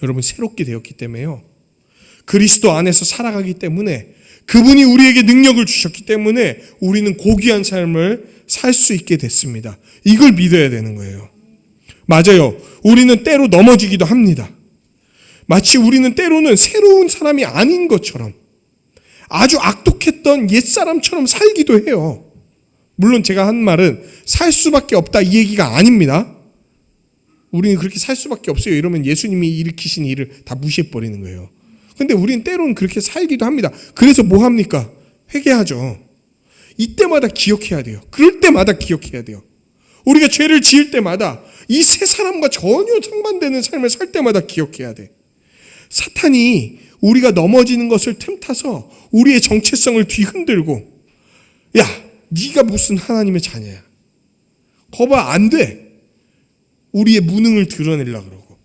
여러분 새롭게 되었기 때문에요. 그리스도 안에서 살아가기 때문에 그분이 우리에게 능력을 주셨기 때문에 우리는 고귀한 삶을 살 수 있게 됐습니다. 이걸 믿어야 되는 거예요. 맞아요. 우리는 때로 넘어지기도 합니다. 마치 우리는 때로는 새로운 사람이 아닌 것처럼 아주 악독했던 옛사람처럼 살기도 해요. 물론 제가 한 말은 살 수밖에 없다 이 얘기가 아닙니다. 우리는 그렇게 살 수밖에 없어요. 이러면 예수님이 일으키신 일을 다 무시해버리는 거예요. 근데 우리는 때로는 그렇게 살기도 합니다. 그래서 뭐 합니까? 회개하죠. 이때마다 기억해야 돼요. 그럴 때마다 기억해야 돼요. 우리가 죄를 지을 때마다 이 세 사람과 전혀 상반되는 삶을 살 때마다 기억해야 돼. 사탄이 우리가 넘어지는 것을 틈타서 우리의 정체성을 뒤흔들고 야 네가 무슨 하나님의 자녀야. 거봐 안 돼. 우리의 무능을 드러내려고 그러고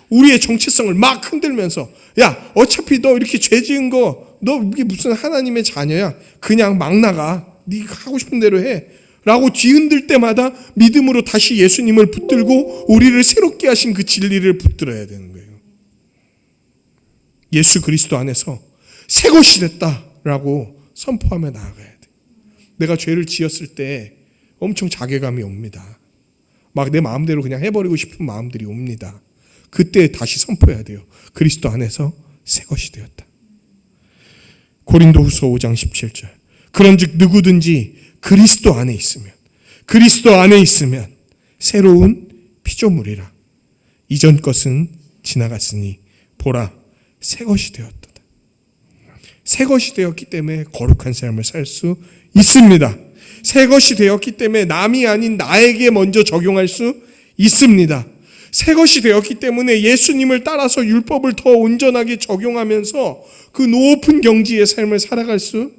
우리의 정체성을 막 흔들면서 야 어차피 너 이렇게 죄 지은 거 너 이게 무슨 하나님의 자녀야. 그냥 막 나가. 네가 하고 싶은 대로 해. 라고 뒤흔들 때마다 믿음으로 다시 예수님을 붙들고 우리를 새롭게 하신 그 진리를 붙들어야 되는 거예요. 예수 그리스도 안에서 새 것이 됐다라고 선포하며 나아가야 돼. 내가 죄를 지었을 때 엄청 자괴감이 옵니다. 막 내 마음대로 그냥 해버리고 싶은 마음들이 옵니다. 그때 다시 선포해야 돼요. 그리스도 안에서 새 것이 되었다. 고린도후서 5장 17절. 그런즉 누구든지 그리스도 안에 있으면 새로운 피조물이라. 이전 것은 지나갔으니 보라 새 것이 되었다. 새 것이 되었기 때문에 거룩한 삶을 살 수 있습니다. 새 것이 되었기 때문에 남이 아닌 나에게 먼저 적용할 수 있습니다. 새 것이 되었기 때문에 예수님을 따라서 율법을 더 온전하게 적용하면서 그 높은 경지의 삶을 살아갈 수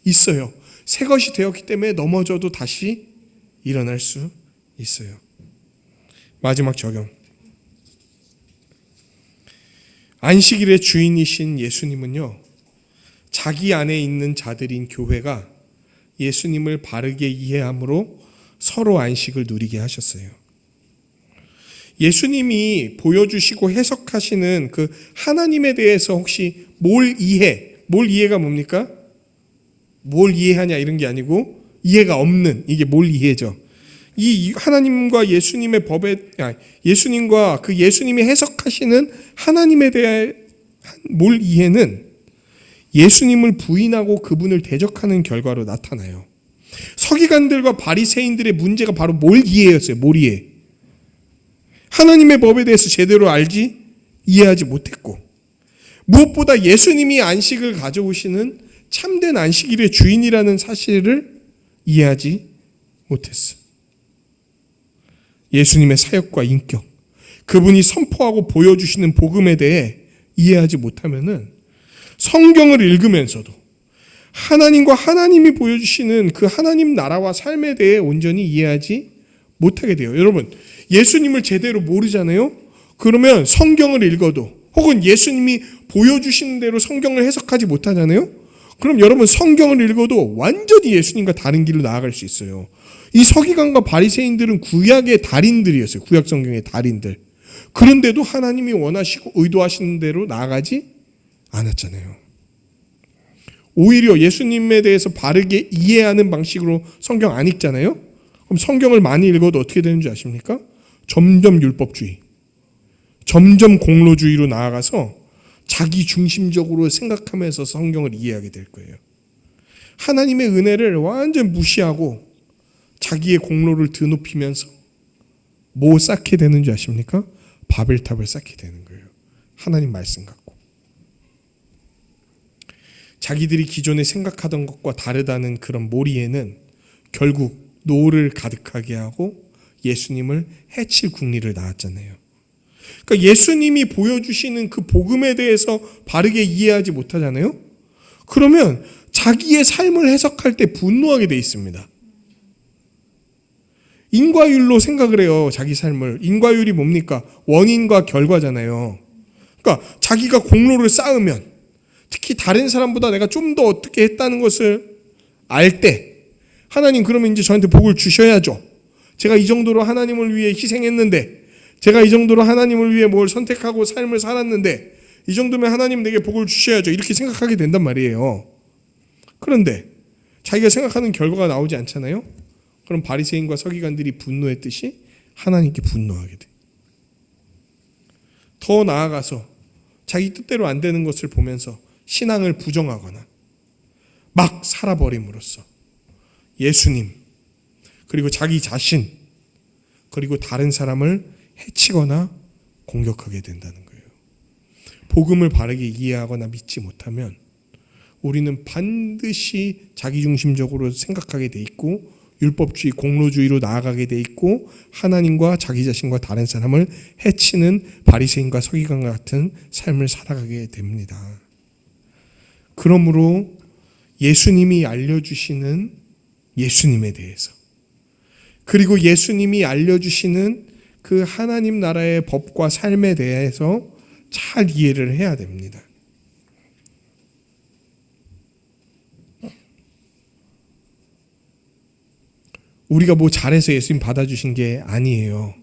있어요. 새 것이 되었기 때문에 넘어져도 다시 일어날 수 있어요. 마지막 적용. 안식일의 주인이신 예수님은요, 자기 안에 있는 자들인 교회가 예수님을 바르게 이해함으로 서로 안식을 누리게 하셨어요. 예수님이 보여주시고 해석하시는 그 하나님에 대해서 혹시 뭘 이해가 뭡니까? 뭘 이해하냐 이런 게 아니고 이해가 없는, 이게 뭘 이해죠. 이 하나님과 예수님의 예수님과 그 예수님이 해석하시는 몰 이해는 예수님을 부인하고 그분을 대적하는 결과로 나타나요. 서기관들과 바리새인들의 문제가 바로 몰 이해였어요. 몰 이해. 하나님의 법에 대해서 제대로 알지 이해하지 못했고, 무엇보다 예수님이 안식을 가져오시는 참된 안식일의 주인이라는 사실을 이해하지 못했어. 예수님의 사역과 인격, 그분이 선포하고 보여주시는 복음에 대해 이해하지 못하면은 성경을 읽으면서도 하나님과 하나님이 보여주시는 그 하나님 나라와 삶에 대해 온전히 이해하지 못하게 돼요. 여러분, 예수님을 제대로 모르잖아요? 그러면 성경을 읽어도 혹은 예수님이 보여주시는 대로 성경을 해석하지 못하잖아요? 그럼 여러분 성경을 읽어도 완전히 예수님과 다른 길로 나아갈 수 있어요. 이 서기관과 바리새인들은 구약의 달인들이었어요. 구약 성경의 달인들. 그런데도 하나님이 원하시고 의도하시는 대로 나아가지 않았잖아요. 오히려 예수님에 대해서 바르게 이해하는 방식으로 성경 안 읽잖아요. 그럼 성경을 많이 읽어도 어떻게 되는 줄 아십니까? 점점 율법주의, 점점 공로주의로 나아가서 자기 중심적으로 생각하면서 성경을 이해하게 될 거예요. 하나님의 은혜를 완전 무시하고 자기의 공로를 드높이면서 뭐 쌓게 되는 줄 아십니까? 바벨탑을 쌓게 되는 거예요. 하나님 말씀 갖고. 자기들이 기존에 생각하던 것과 다르다는 그런 몰이에는 결국 노를 가득하게 하고 예수님을 해칠 국리를 낳았잖아요. 그러니까 예수님이 보여주시는 그 복음에 대해서 바르게 이해하지 못하잖아요. 그러면 자기의 삶을 해석할 때 분노하게 돼 있습니다. 인과율로 생각을 해요. 자기 삶을. 인과율이 뭡니까? 원인과 결과잖아요. 그러니까 자기가 공로를 쌓으면, 특히 다른 사람보다 내가 좀 더 어떻게 했다는 것을 알 때 하나님 그러면 이제 저한테 복을 주셔야죠. 제가 이 정도로 하나님을 위해 희생했는데, 제가 이 정도로 하나님을 위해 뭘 선택하고 삶을 살았는데 이 정도면 하나님 내게 복을 주셔야죠. 이렇게 생각하게 된단 말이에요. 그런데 자기가 생각하는 결과가 나오지 않잖아요. 그럼 바리새인과 서기관들이 분노했듯이 하나님께 분노하게 돼. 더 나아가서 자기 뜻대로 안 되는 것을 보면서 신앙을 부정하거나 막 살아버림으로써 예수님, 그리고 자기 자신, 그리고 다른 사람을 해치거나 공격하게 된다는 거예요. 복음을 바르게 이해하거나 믿지 못하면 우리는 반드시 자기중심적으로 생각하게 돼 있고 율법주의, 공로주의로 나아가게 돼 있고 하나님과 자기 자신과 다른 사람을 해치는 바리새인과 서기관과 같은 삶을 살아가게 됩니다. 그러므로 예수님이 알려주시는 예수님에 대해서, 그리고 예수님이 알려주시는 그 하나님 나라의 법과 삶에 대해서 잘 이해를 해야 됩니다. 우리가 뭐 잘해서 예수님 받아주신 게 아니에요.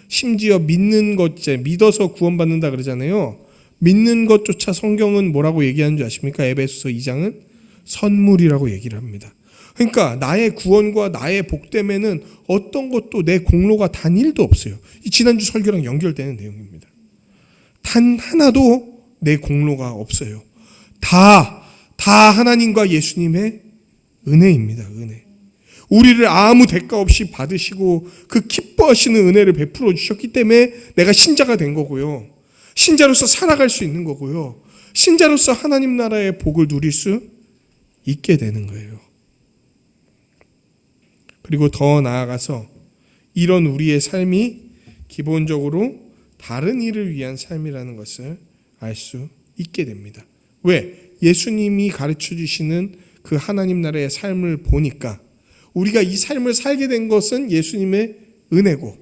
심지어 믿는 것, 믿어서 구원받는다 그러잖아요. 믿는 것조차 성경은 뭐라고 얘기하는 줄 아십니까? 에베소서 2장은 선물이라고 얘기를 합니다. 그러니까 나의 구원과 나의 복됨에는 어떤 것도 내 공로가 단 1도 없어요. 이 지난주 설교랑 연결되는 내용입니다. 단 하나도 내 공로가 없어요. 다 하나님과 예수님의 은혜입니다. 은혜. 우리를 아무 대가 없이 받으시고 그 기뻐하시는 은혜를 베풀어 주셨기 때문에 내가 신자가 된 거고요. 신자로서 살아갈 수 있는 거고요. 신자로서 하나님 나라의 복을 누릴 수 있게 되는 거예요. 그리고 더 나아가서 이런 우리의 삶이 기본적으로 다른 일을 위한 삶이라는 것을 알 수 있게 됩니다. 왜? 예수님이 가르쳐 주시는 그 하나님 나라의 삶을 보니까 우리가 이 삶을 살게 된 것은 예수님의 은혜고,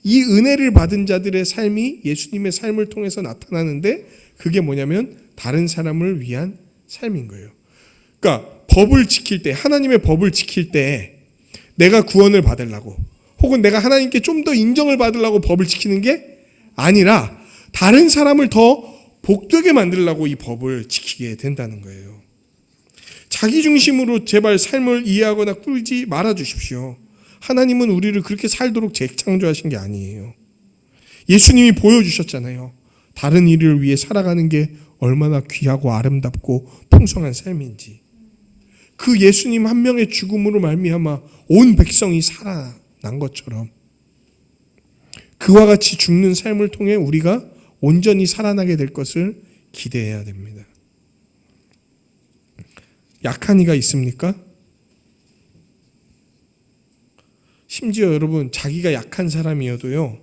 이 은혜를 받은 자들의 삶이 예수님의 삶을 통해서 나타나는데 그게 뭐냐면 다른 사람을 위한 삶인 거예요. 그러니까 법을 지킬 때, 하나님의 법을 지킬 때 내가 구원을 받으려고 혹은 내가 하나님께 좀 더 인정을 받으려고 법을 지키는 게 아니라 다른 사람을 더 복되게 만들려고 이 법을 지키게 된다는 거예요. 자기 중심으로 제발 삶을 이해하거나 꾸리지 말아 주십시오. 하나님은 우리를 그렇게 살도록 재창조하신 게 아니에요. 예수님이 보여주셨잖아요. 다른 이를 위해 살아가는 게 얼마나 귀하고 아름답고 풍성한 삶인지, 그 예수님 한 명의 죽음으로 말미암아 온 백성이 살아난 것처럼 그와 같이 죽는 삶을 통해 우리가 온전히 살아나게 될 것을 기대해야 됩니다. 약한 이가 있습니까? 심지어 여러분, 자기가 약한 사람이어도요,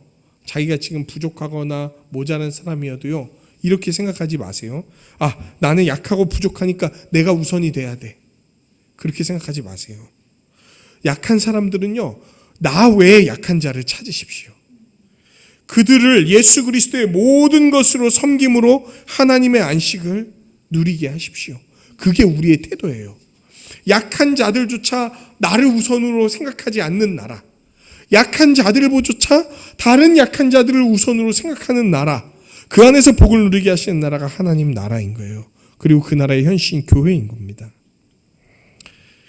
자기가 지금 부족하거나 모자란 사람이어도요, 이렇게 생각하지 마세요. 나는 약하고 부족하니까 내가 우선이 돼야 돼. 그렇게 생각하지 마세요. 약한 사람들은요, 나 외에 약한 자를 찾으십시오. 그들을 예수 그리스도의 모든 것으로 섬김으로 하나님의 안식을 누리게 하십시오. 그게 우리의 태도예요. 약한 자들조차 나를 우선으로 생각하지 않는 나라, 약한 자들보조차 다른 약한 자들을 우선으로 생각하는 나라, 그 안에서 복을 누리게 하시는 나라가 하나님 나라인 거예요. 그리고 그 나라의 현실인 교회인 겁니다.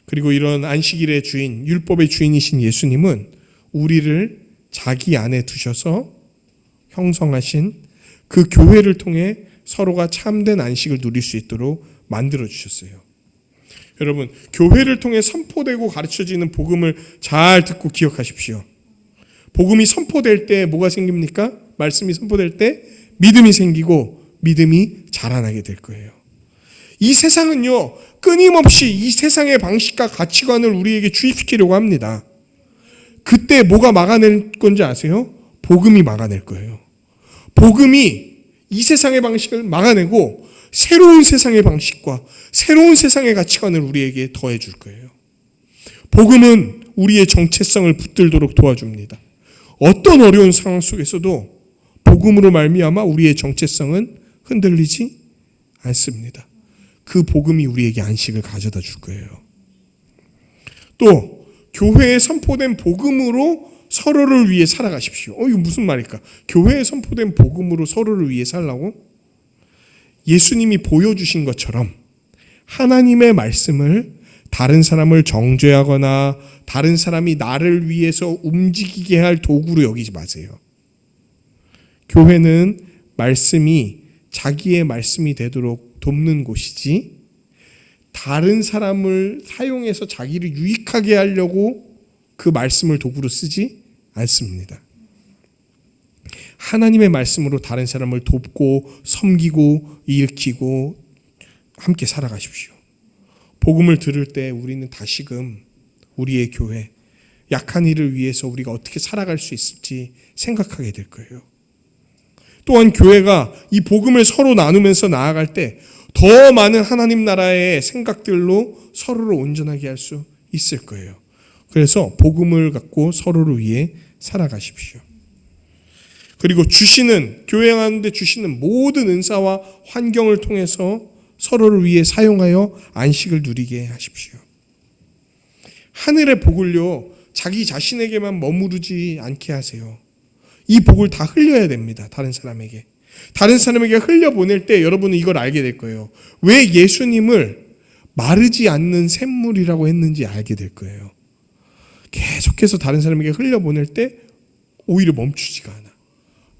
그리고 이런 안식일의 주인, 율법의 주인이신 예수님은 우리를 자기 안에 두셔서 형성하신 그 교회를 통해 서로가 참된 안식을 누릴 수 있도록 만들어 주셨어요. 여러분, 교회를 통해 선포되고 가르쳐지는 복음을 잘 듣고 기억하십시오. 복음이 선포될 때 뭐가 생깁니까? 말씀이 선포될 때 믿음이 생기고 믿음이 자라나게 될 거예요. 이 세상은요, 끊임없이 이 세상의 방식과 가치관을 우리에게 주입시키려고 합니다. 그때 뭐가 막아낼 건지 아세요? 복음이 막아낼 거예요. 복음이 이 세상의 방식을 막아내고 새로운 세상의 방식과 새로운 세상의 가치관을 우리에게 더해 줄 거예요. 복음은 우리의 정체성을 붙들도록 도와줍니다. 어떤 어려운 상황 속에서도 복음으로 말미암아 우리의 정체성은 흔들리지 않습니다. 그 복음이 우리에게 안식을 가져다 줄 거예요. 또 교회에 선포된 복음으로 서로를 위해 살아가십시오. 이거 무슨 말일까? 교회에 선포된 복음으로 서로를 위해 살라고? 예수님이 보여주신 것처럼 하나님의 말씀을 다른 사람을 정죄하거나 다른 사람이 나를 위해서 움직이게 할 도구로 여기지 마세요. 교회는 말씀이 자기의 말씀이 되도록 돕는 곳이지, 다른 사람을 사용해서 자기를 유익하게 하려고 그 말씀을 도구로 쓰지 않습니다. 하나님의 말씀으로 다른 사람을 돕고 섬기고 일으키고 함께 살아가십시오. 복음을 들을 때 우리는 다시금 우리의 교회, 약한 이를 위해서 우리가 어떻게 살아갈 수 있을지 생각하게 될 거예요. 또한 교회가 이 복음을 서로 나누면서 나아갈 때 더 많은 하나님 나라의 생각들로 서로를 온전하게 할 수 있을 거예요. 그래서 복음을 갖고 서로를 위해 살아가십시오. 그리고 교회 하는데 주시는 모든 은사와 환경을 통해서 서로를 위해 사용하여 안식을 누리게 하십시오. 하늘의 복을요, 자기 자신에게만 머무르지 않게 하세요. 이 복을 다 흘려야 됩니다. 다른 사람에게 흘려보낼 때 여러분은 이걸 알게 될 거예요. 왜 예수님을 마르지 않는 샘물이라고 했는지 알게 될 거예요. 계속해서 다른 사람에게 흘려보낼 때 오히려 멈추지가 않아.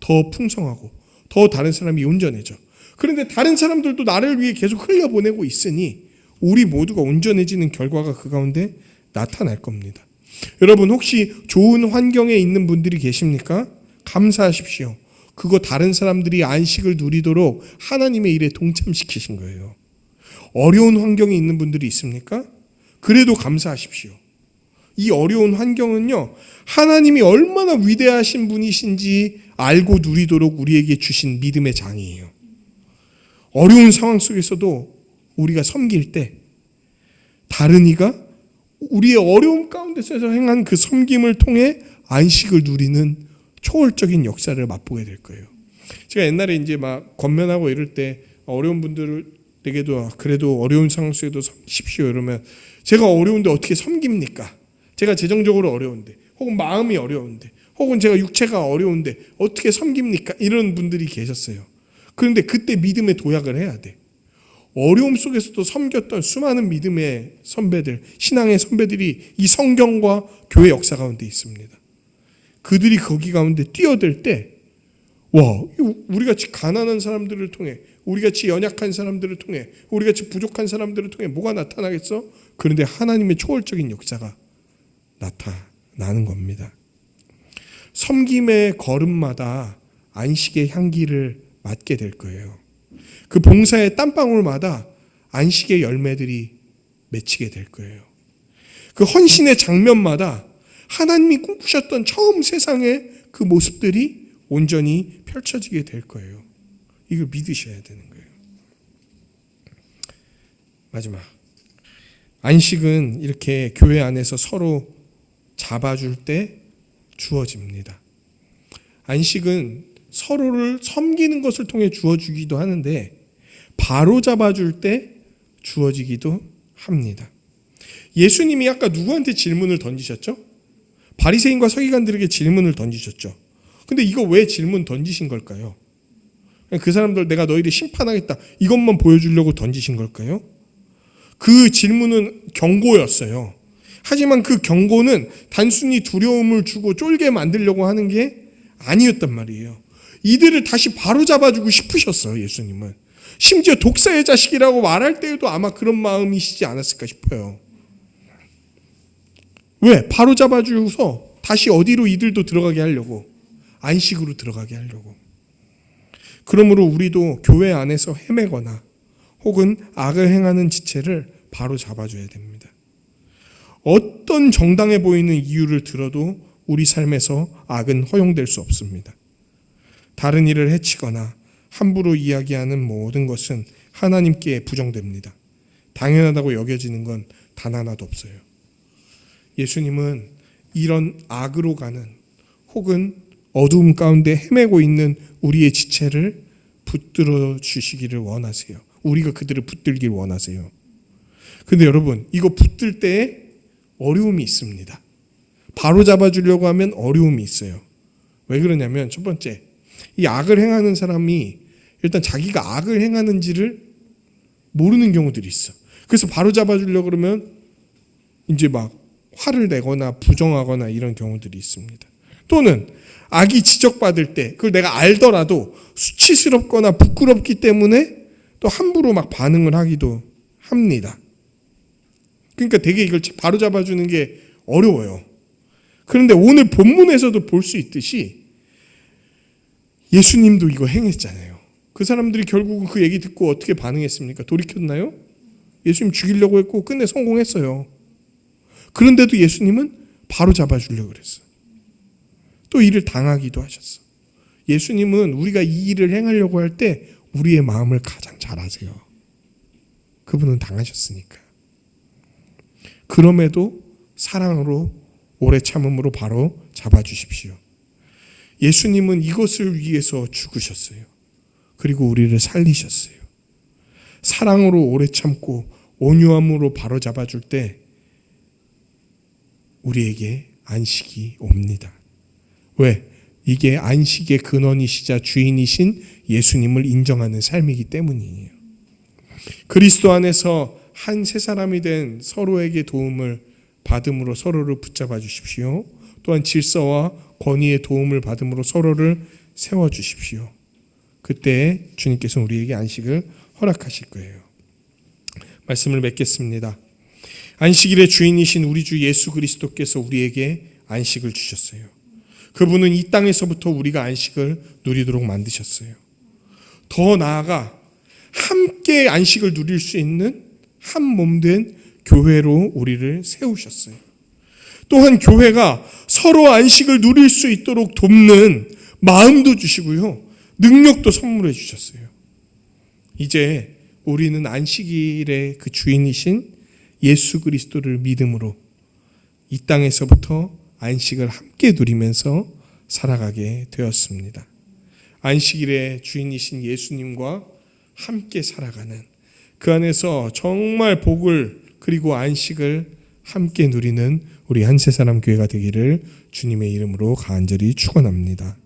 더 풍성하고 더 다른 사람이 온전해져. 그런데 다른 사람들도 나를 위해 계속 흘려보내고 있으니 우리 모두가 온전해지는 결과가 그 가운데 나타날 겁니다. 여러분, 혹시 좋은 환경에 있는 분들이 계십니까? 감사하십시오. 그거 다른 사람들이 안식을 누리도록 하나님의 일에 동참시키신 거예요. 어려운 환경에 있는 분들이 있습니까? 그래도 감사하십시오. 이 어려운 환경은요, 하나님이 얼마나 위대하신 분이신지 알고 누리도록 우리에게 주신 믿음의 장이에요. 어려운 상황 속에서도 우리가 섬길 때 다른 이가 우리의 어려움 가운데서 행한 그 섬김을 통해 안식을 누리는 초월적인 역사를 맛보게 될 거예요. 제가 옛날에 이제 막 권면하고 이럴 때 어려운 분들에게도 그래도 어려운 상황 속에도 섬기십시오 이러면, 제가 어려운데 어떻게 섬깁니까? 제가 재정적으로 어려운데, 혹은 마음이 어려운데, 혹은 제가 육체가 어려운데 어떻게 섬깁니까? 이런 분들이 계셨어요. 그런데 그때 믿음의 도약을 해야 돼. 어려움 속에서도 섬겼던 수많은 믿음의 선배들, 신앙의 선배들이 이 성경과 교회 역사 가운데 있습니다. 그들이 거기 가운데 뛰어들 때 우리같이 가난한 사람들을 통해, 우리같이 연약한 사람들을 통해, 우리같이 부족한 사람들을 통해 뭐가 나타나겠어? 그런데 하나님의 초월적인 역사가 나타나는 겁니다. 섬김의 걸음마다 안식의 향기를 맡게 될 거예요. 그 봉사의 땀방울마다 안식의 열매들이 맺히게 될 거예요. 그 헌신의 장면마다 하나님이 꿈꾸셨던 처음 세상의 그 모습들이 온전히 펼쳐지게 될 거예요. 이걸 믿으셔야 되는 거예요. 마지막, 안식은 이렇게 교회 안에서 서로 잡아줄 때 주어집니다. 안식은 서로를 섬기는 것을 통해 주어지기도 하는데 바로 잡아줄 때 주어지기도 합니다. 예수님이 아까 누구한테 질문을 던지셨죠? 바리새인과 서기관들에게 질문을 던지셨죠. 근데 이거 왜 질문 던지신 걸까요? 그 사람들 내가 너희를 심판하겠다 이것만 보여주려고 던지신 걸까요? 그 질문은 경고였어요. 하지만 그 경고는 단순히 두려움을 주고 쫄게 만들려고 하는 게 아니었단 말이에요. 이들을 다시 바로잡아주고 싶으셨어요. 예수님은. 심지어 독사의 자식이라고 말할 때에도 아마 그런 마음이시지 않았을까 싶어요. 왜? 바로잡아주고서 다시 어디로 이들도 들어가게 하려고, 안식으로 들어가게 하려고. 그러므로 우리도 교회 안에서 헤매거나 혹은 악을 행하는 지체를 바로 잡아줘야 됩니다. 어떤 정당해 보이는 이유를 들어도 우리 삶에서 악은 허용될 수 없습니다. 다른 이를 해치거나 함부로 이야기하는 모든 것은 하나님께 부정됩니다. 당연하다고 여겨지는 건 단 하나도 없어요. 예수님은 이런 악으로 가는 혹은 어두움 가운데 헤매고 있는 우리의 지체를 붙들어 주시기를 원하세요. 우리가 그들을 붙들길 원하세요. 근데 여러분, 이거 붙들 때에 어려움이 있습니다. 바로 잡아주려고 하면 어려움이 있어요. 왜 그러냐면 첫 번째, 이 악을 행하는 사람이 일단 자기가 악을 행하는지를 모르는 경우들이 있어. 그래서 바로 잡아주려고 그러면 이제 막 화를 내거나 부정하거나 이런 경우들이 있습니다. 또는 악이 지적받을 때 그걸 내가 알더라도 수치스럽거나 부끄럽기 때문에 또 함부로 막 반응을 하기도 합니다. 그러니까 되게 이걸 바로 잡아주는 게 어려워요. 그런데 오늘 본문에서도 볼 수 있듯이 예수님도 이거 행했잖아요. 그 사람들이 결국은 그 얘기 듣고 어떻게 반응했습니까? 돌이켰나요? 예수님 죽이려고 했고 끝내 성공했어요. 그런데도 예수님은 바로 잡아주려고 그랬어요. 또 이를 당하기도 하셨어. 예수님은 우리가 이 일을 행하려고 할 때 우리의 마음을 가장 잘 아세요. 그분은 당하셨으니까. 그럼에도 사랑으로 오래 참음으로 바로 잡아주십시오. 예수님은 이것을 위해서 죽으셨어요. 그리고 우리를 살리셨어요. 사랑으로 오래 참고 온유함으로 바로 잡아줄 때 우리에게 안식이 옵니다. 왜? 이게 안식의 근원이시자 주인이신 예수님을 인정하는 삶이기 때문이에요. 그리스도 안에서 한 세 사람이 된 서로에게 도움을 받음으로 서로를 붙잡아 주십시오. 또한 질서와 권위의 도움을 받음으로 서로를 세워 주십시오. 그때 주님께서 우리에게 안식을 허락하실 거예요. 말씀을 맺겠습니다. 안식일의 주인이신 우리 주 예수 그리스도께서 우리에게 안식을 주셨어요. 그분은 이 땅에서부터 우리가 안식을 누리도록 만드셨어요. 더 나아가 함께 안식을 누릴 수 있는 한 몸 된 교회로 우리를 세우셨어요. 또한 교회가 서로 안식을 누릴 수 있도록 돕는 마음도 주시고요. 능력도 선물해 주셨어요. 이제 우리는 안식일의 그 주인이신 예수 그리스도를 믿음으로 이 땅에서부터 안식을 함께 누리면서 살아가게 되었습니다. 안식일의 주인이신 예수님과 함께 살아가는 그 안에서 정말 복을 그리고 안식을 함께 누리는 우리 한세사람 교회가 되기를 주님의 이름으로 간절히 축원합니다.